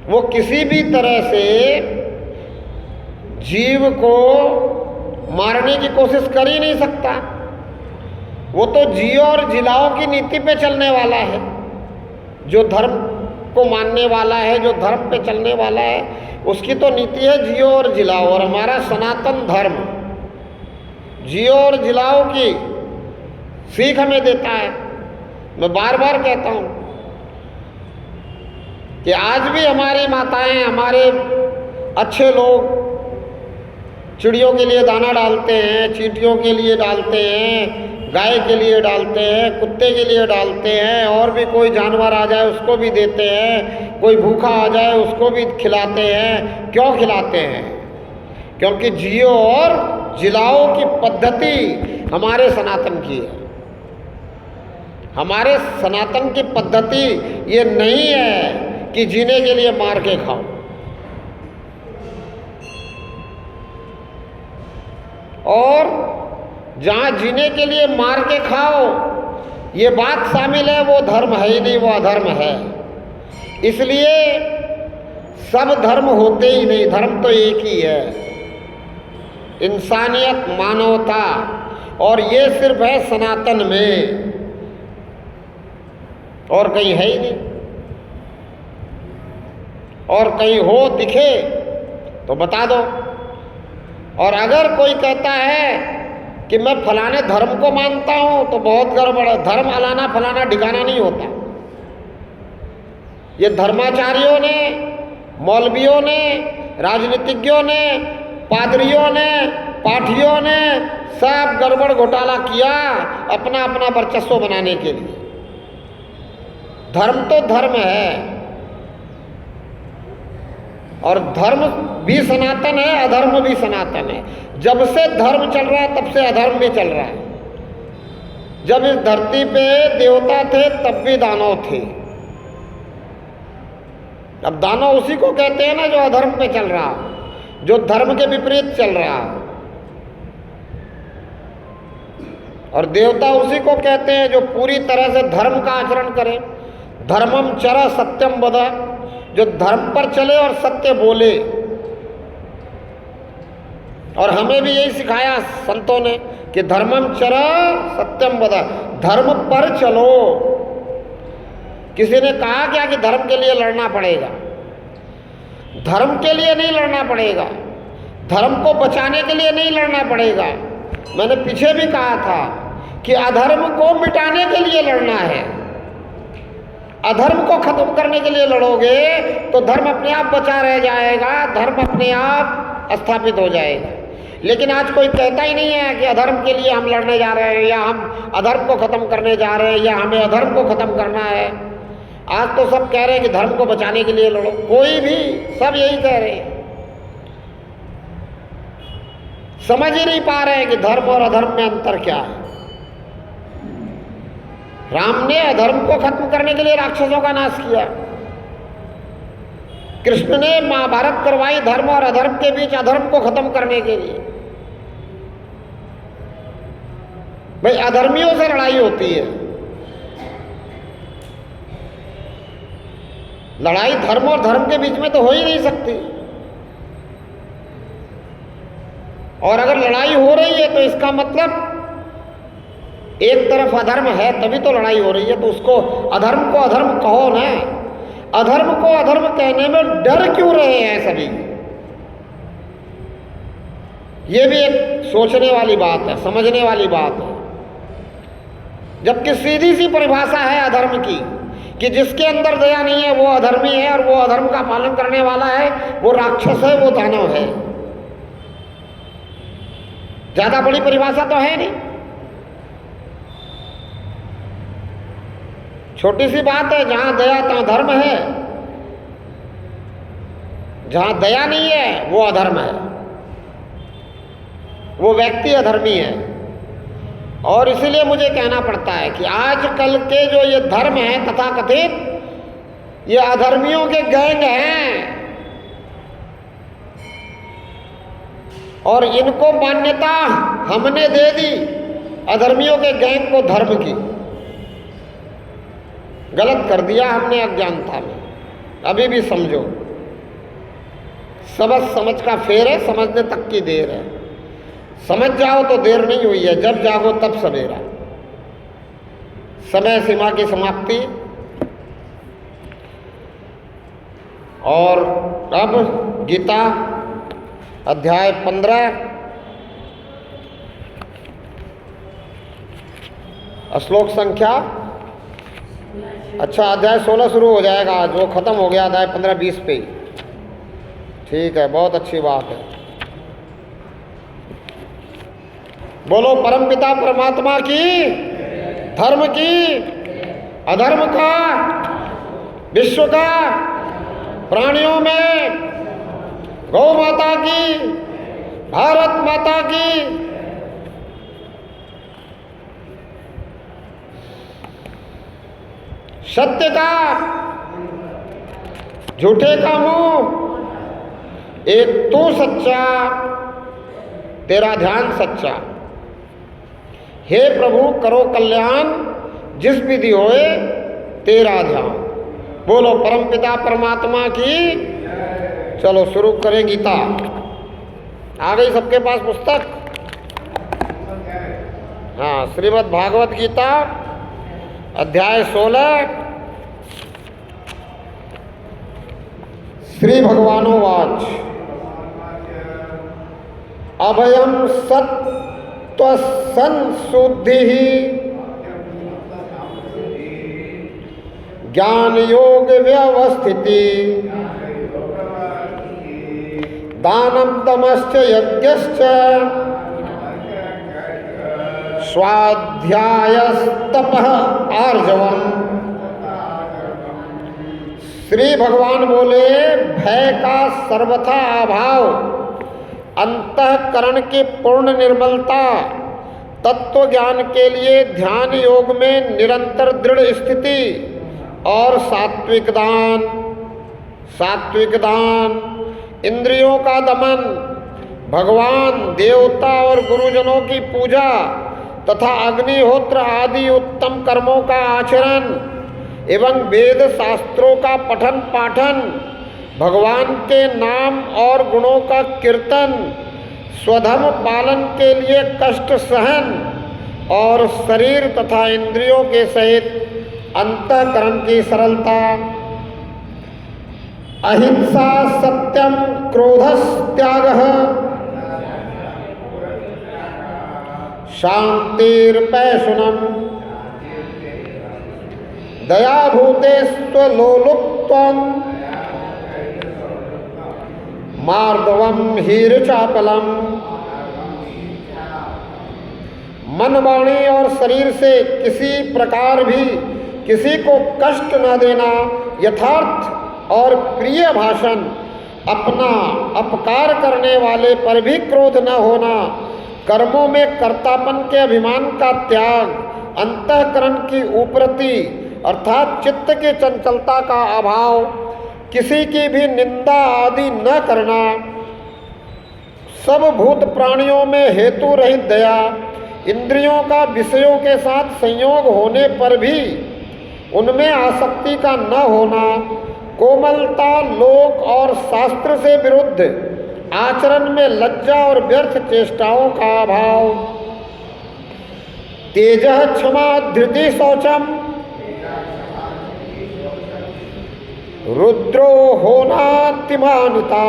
वो किसी भी तरह से जीव को मारने की कोशिश कर ही नहीं सकता। वो तो जियो और जिलाओ की नीति पे चलने वाला है। जो धर्म को मानने वाला है, जो धर्म पे चलने वाला है, उसकी तो नीति है जियो और जिलाओ। और हमारा सनातन धर्म जियो और जिलाओ की सीख हमें देता है। मैं बार बार कहता हूँ कि आज भी हमारी माताएं, हमारे अच्छे लोग चिड़ियों के लिए दाना डालते हैं, चींटियों के लिए डालते हैं, गाय के लिए डालते हैं, कुत्ते के लिए डालते हैं, और भी कोई जानवर आ जाए उसको भी देते हैं, कोई भूखा आ जाए उसको भी खिलाते हैं। क्यों खिलाते हैं? क्योंकि जियो और जिलाओ की पद्धति हमारे सनातन की है। हमारे सनातन की पद्धति ये नहीं है कि जीने के लिए मार के खाओ। और जहाँ जीने के लिए मार के खाओ ये बात शामिल है, वो धर्म है ही नहीं, वो अधर्म है। इसलिए सब धर्म होते ही नहीं, धर्म तो एक ही है, इंसानियत, मानवता। और ये सिर्फ है सनातन में, और कहीं है ही नहीं। और कहीं हो दिखे तो बता दो। और अगर कोई कहता है कि मैं फलाने धर्म को मानता हूं तो बहुत गड़बड़ है। धर्म अलाना फलाना ठिकाना नहीं होता। ये धर्माचार्यों ने, मौलवियों ने, राजनीतिज्ञों ने, पादरियों ने, पाठियों ने सब गड़बड़ घोटाला किया अपना अपना वर्चस्व बनाने के लिए। धर्म तो धर्म है, और धर्म भी सनातन है, अधर्म भी सनातन है। जब से धर्म चल रहा है तब से अधर्म भी चल रहा है। जब इस धरती पे देवता थे तब भी दानव थे। अब दानव उसी को कहते हैं ना जो अधर्म पे चल रहा, जो धर्म के विपरीत चल रहा। और देवता उसी को कहते हैं जो पूरी तरह से धर्म का आचरण करे। धर्मम चर सत्यम वद, जो धर्म पर चले और सत्य बोले। और हमें भी यही सिखाया संतों ने कि धर्मम चर सत्यम वद, धर्म पर चलो। किसी ने कहा क्या कि धर्म के लिए लड़ना पड़ेगा? धर्म के लिए नहीं लड़ना पड़ेगा, धर्म को बचाने के लिए नहीं लड़ना पड़ेगा। मैंने पीछे भी कहा था कि अधर्म को मिटाने के लिए लड़ना है। अधर्म को खत्म करने के लिए लड़ोगे तो धर्म अपने आप बचा रह जाएगा, धर्म अपने आप स्थापित हो जाएगा। लेकिन आज कोई कहता ही नहीं है कि अधर्म के लिए हम लड़ने जा रहे हैं, या हम अधर्म को खत्म करने जा रहे हैं, या हमें अधर्म को खत्म करना है। आज तो सब कह रहे हैं कि धर्म को बचाने के लिए लड़ो। कोई भी, सब यही कह रहे हैं। समझ ही नहीं पा रहे हैं कि धर्म और अधर्म में अंतर क्या है। राम ने अधर्म को खत्म करने के लिए राक्षसों का नाश किया। कृष्ण ने महाभारत करवाई धर्म और अधर्म के बीच, अधर्म को खत्म करने के लिए। भाई अधर्मियों से लड़ाई होती है, लड़ाई धर्म और धर्म के बीच में तो हो ही नहीं सकती। और अगर लड़ाई हो रही है तो इसका मतलब एक तरफ अधर्म है तभी तो लड़ाई हो रही है। तो उसको अधर्म को अधर्म कहो ना। अधर्म को अधर्म कहने में डर क्यों रहे हैं सभी? ये भी एक सोचने वाली बात है, समझने वाली बात है। जबकि सीधी सी परिभाषा है अधर्म की कि जिसके अंदर दया नहीं है वो अधर्मी है, और वो अधर्म का पालन करने वाला है वो राक्षस है, वो दानव है। ज्यादा बड़ी परिभाषा तो है नहीं, छोटी सी बात है। जहां दया तहां धर्म है, जहां दया नहीं है वो अधर्म है, वो व्यक्ति अधर्मी है। और इसीलिए मुझे कहना पड़ता है कि आजकल के जो ये धर्म हैं तथाकथित, ये अधर्मियों के गैंग हैं और इनको मान्यता हमने दे दी, अधर्मियों के गैंग को धर्म की। गलत कर दिया हमने अज्ञानता में। अभी भी समझो, समझ का फेर है, समझने तक की देर है। समझ जाओ तो देर नहीं हुई है, जब जागो तब सवेरा। समय सीमा की समाप्ति। और अब गीता अध्याय 15 श्लोक संख्या, अच्छा अध्याय 16 शुरू हो जाएगा आज, वो खत्म हो गया अध्याय 15-20 पे। ठीक है, बहुत अच्छी बात है। बोलो परमपिता परमात्मा की, धर्म की, अधर्म का, विश्व का, प्राणियों में गौ माता की, भारत माता की। सत्य का, झूठे का मुंह, एक तू सच्चा, तेरा ध्यान सच्चा। हे प्रभु करो कल्याण, जिस विधि होए तेरा ध्यान। बोलो परमपिता परमात्मा की। चलो शुरू करें गीता। आ गई सबके पास पुस्तक? हाँ, श्रीमद् भागवत गीता अध्याय 16। श्री भगवानोवाच अभयम सत्त्व संशुद्धि ज्ञान योग व्यवस्थिति दानम दमश्च यज्ञश्च स्वाध्यायस्तपः आर्जवम्। श्री भगवान बोले, भय का सर्वथा अभाव, अंतःकरण की पूर्ण निर्मलता, तत्व ज्ञान के लिए ध्यान योग में निरंतर दृढ़ स्थिति और सात्विक दान, इंद्रियों का दमन, भगवान देवता और गुरुजनों की पूजा तथा अग्निहोत्र आदि उत्तम कर्मों का आचरण एवं वेद शास्त्रों का पठन पाठन, भगवान के नाम और गुणों का कीर्तन, स्वधर्म पालन के लिए कष्ट सहन और शरीर तथा इंद्रियों के सहित अंतःकरण की सरलता, अहिंसा सत्यम क्रोधस्त्यागः शांतिर्पैशुनम दयाभूतेस्त्वलोलुप्त्वं मार्दवम हीरचापलम। मन वाणी और शरीर से किसी प्रकार भी किसी को कष्ट न देना, यथार्थ और प्रिय भाषण, अपना अपकार करने वाले पर भी क्रोध न होना, कर्मों में कर्तापन के अभिमान का त्याग, अंतःकरण की उपरति अर्थात चित्त की चंचलता का अभाव, किसी की भी निंदा आदि न करना, सब भूत प्राणियों में हेतु रहित दया, इंद्रियों का विषयों के साथ संयोग होने पर भी उनमें आसक्ति का न होना, कोमलता, लोक और शास्त्र से विरुद्ध आचरण में लज्जा और व्यर्थ चेष्टाओं का अभाव, तेजः क्षमा धृति शौचम रुद्रो होनातिमानिता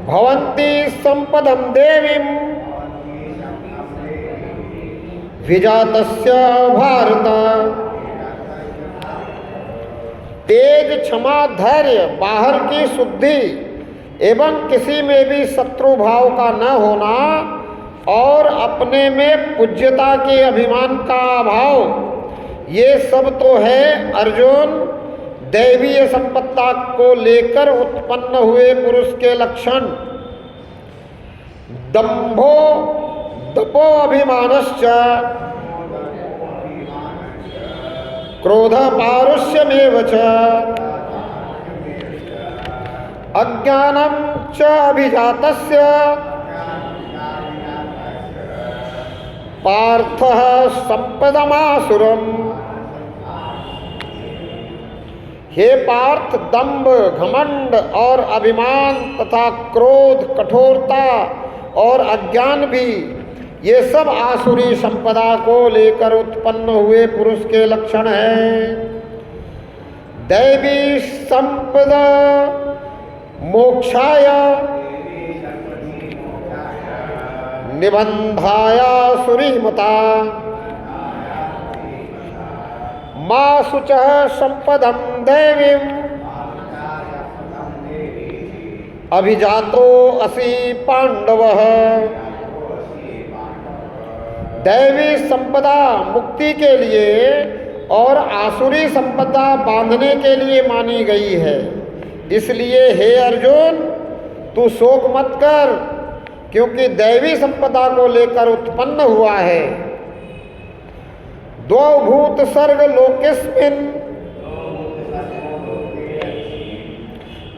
भवन्ति संपदम देवीं विजातस्य भारत। तेज, क्षमा, धैर्य, बाहर की शुद्धि एवं किसी में भी शत्रु भाव का न होना और अपने में पूज्यता के अभिमान का अभाव, ये सब तो है अर्जुन दैवीय संपत्ता को लेकर उत्पन्न हुए पुरुष के लक्षण। दंभो दपो अभिमानश्च क्रोध पारुष्यमेव च अज्ञानम च अभिजातस्य पार्थः संपदमासुरम्। हे पार्थ, दंभ, घमंड और अभिमान तथा क्रोध, कठोरता और अज्ञान भी ये सब आसुरी संपदा को लेकर उत्पन्न हुए पुरुष के लक्षण हैं। दैवी संपदा मोक्षाय निबंधाया सुरीमता मां शुचः संपदं दैवीं अभिजातो असि पांडवः। दैवी संपदा मुक्ति के लिए और आसुरी संपदा बांधने के लिए मानी गई है। इसलिए हे अर्जुन, तू शोक मत कर, क्योंकि दैवी संपदा को लेकर उत्पन्न हुआ है। द्वौ भूत सर्ग लोकेस्मिन्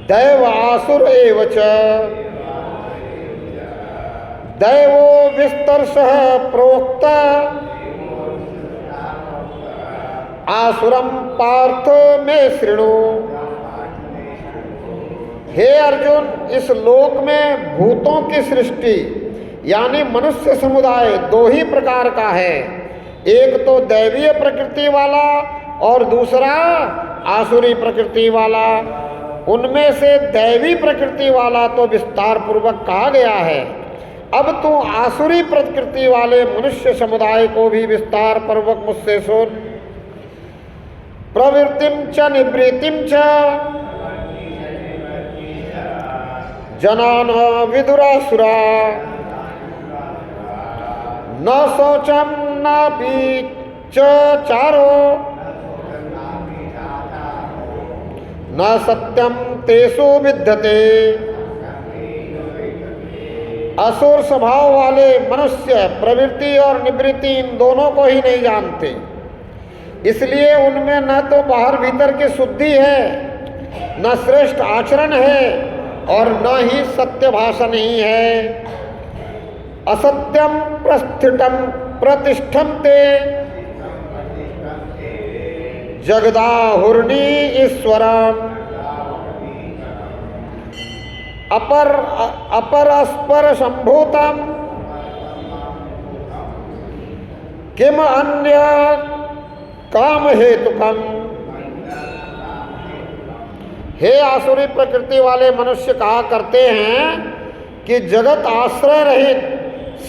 दैव आसुर एव च दैवो विस्तरशः प्रोक्ता आसुरम पार्थ में शृणु। हे अर्जुन, इस लोक में भूतों की सृष्टि यानी मनुष्य समुदाय दो ही प्रकार का है, एक तो दैवीय प्रकृति वाला और दूसरा आसुरी प्रकृति वाला। उनमें से दैवी प्रकृति वाला तो विस्तार पूर्वक कहा गया है। अब तू आसुरी प्रकृति वाले मनुष्य समुदाय को भी विस्तार पूर्वक मुझसे सुन। प्रवृत्तिम च निवृत्तिम च जनान विदुरासुरा न शौचम नापि च चारो न सत्यम तेषु विद्यते। असुर स्वभाव वाले मनुष्य प्रवृत्ति और निवृत्ति इन दोनों को ही नहीं जानते, इसलिए उनमें न तो बाहर भीतर की शुद्धि है, न श्रेष्ठ आचरण है और न ही सत्य भाषण ही है। असत्यम प्रस्थितम प्रतिष्ठन्ते जगदाहुर्नि ईश्वरम अपरस्पर संभूतम किम अन्य काम हेतुकम। हे आसुरी प्रकृति वाले मनुष्य कहा करते हैं कि जगत आश्रय रहित,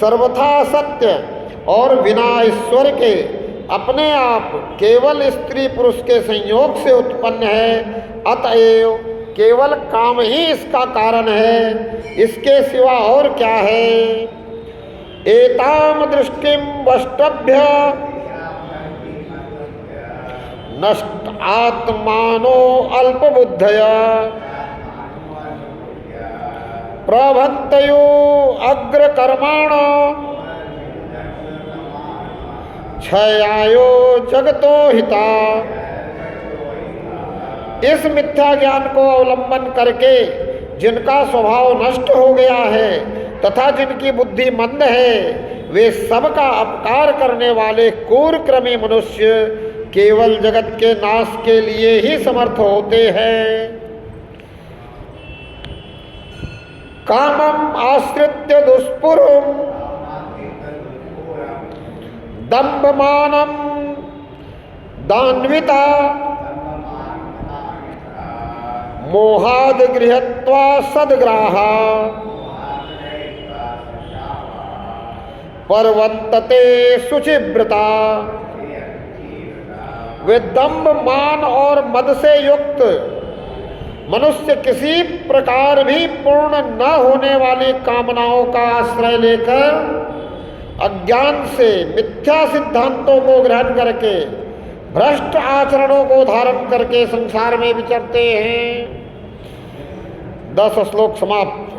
सर्वथा सत्य और बिना ईश्वर के अपने आप केवल स्त्री पुरुष के संयोग से उत्पन्न है, अतएव केवल काम ही इसका कारण है, इसके सिवा और क्या है। एताम दृष्टिम वष्टभ्य नष्ट आत्मानो अल्पबुद्धया प्रभंतयो अग्रकर्माणो क्षयायो जगतो हिता। इस मिथ्या ज्ञान को अवलंबन करके जिनका स्वभाव नष्ट हो गया है तथा जिनकी बुद्धि मंद है, वे सबका अपकार करने वाले क्रूरक्रमी मनुष्य केवल जगत के नाश के लिए ही समर्थ होते हैं। कामम आश्रित्य दुष्पुरम दंभमानम दान्विता मोहाद गृहत्वा सद्ग्राहा परवंतते शुचिव्रता। वे दंभ, मान और मद से युक्त मनुष्य किसी प्रकार भी पूर्ण न होने वाली कामनाओं का आश्रय लेकर अज्ञान से मिथ्या सिद्धांतों को ग्रहण करके भ्रष्ट आचरणों को धारण करके संसार में विचरते हैं। 10 श्लोक समाप्त।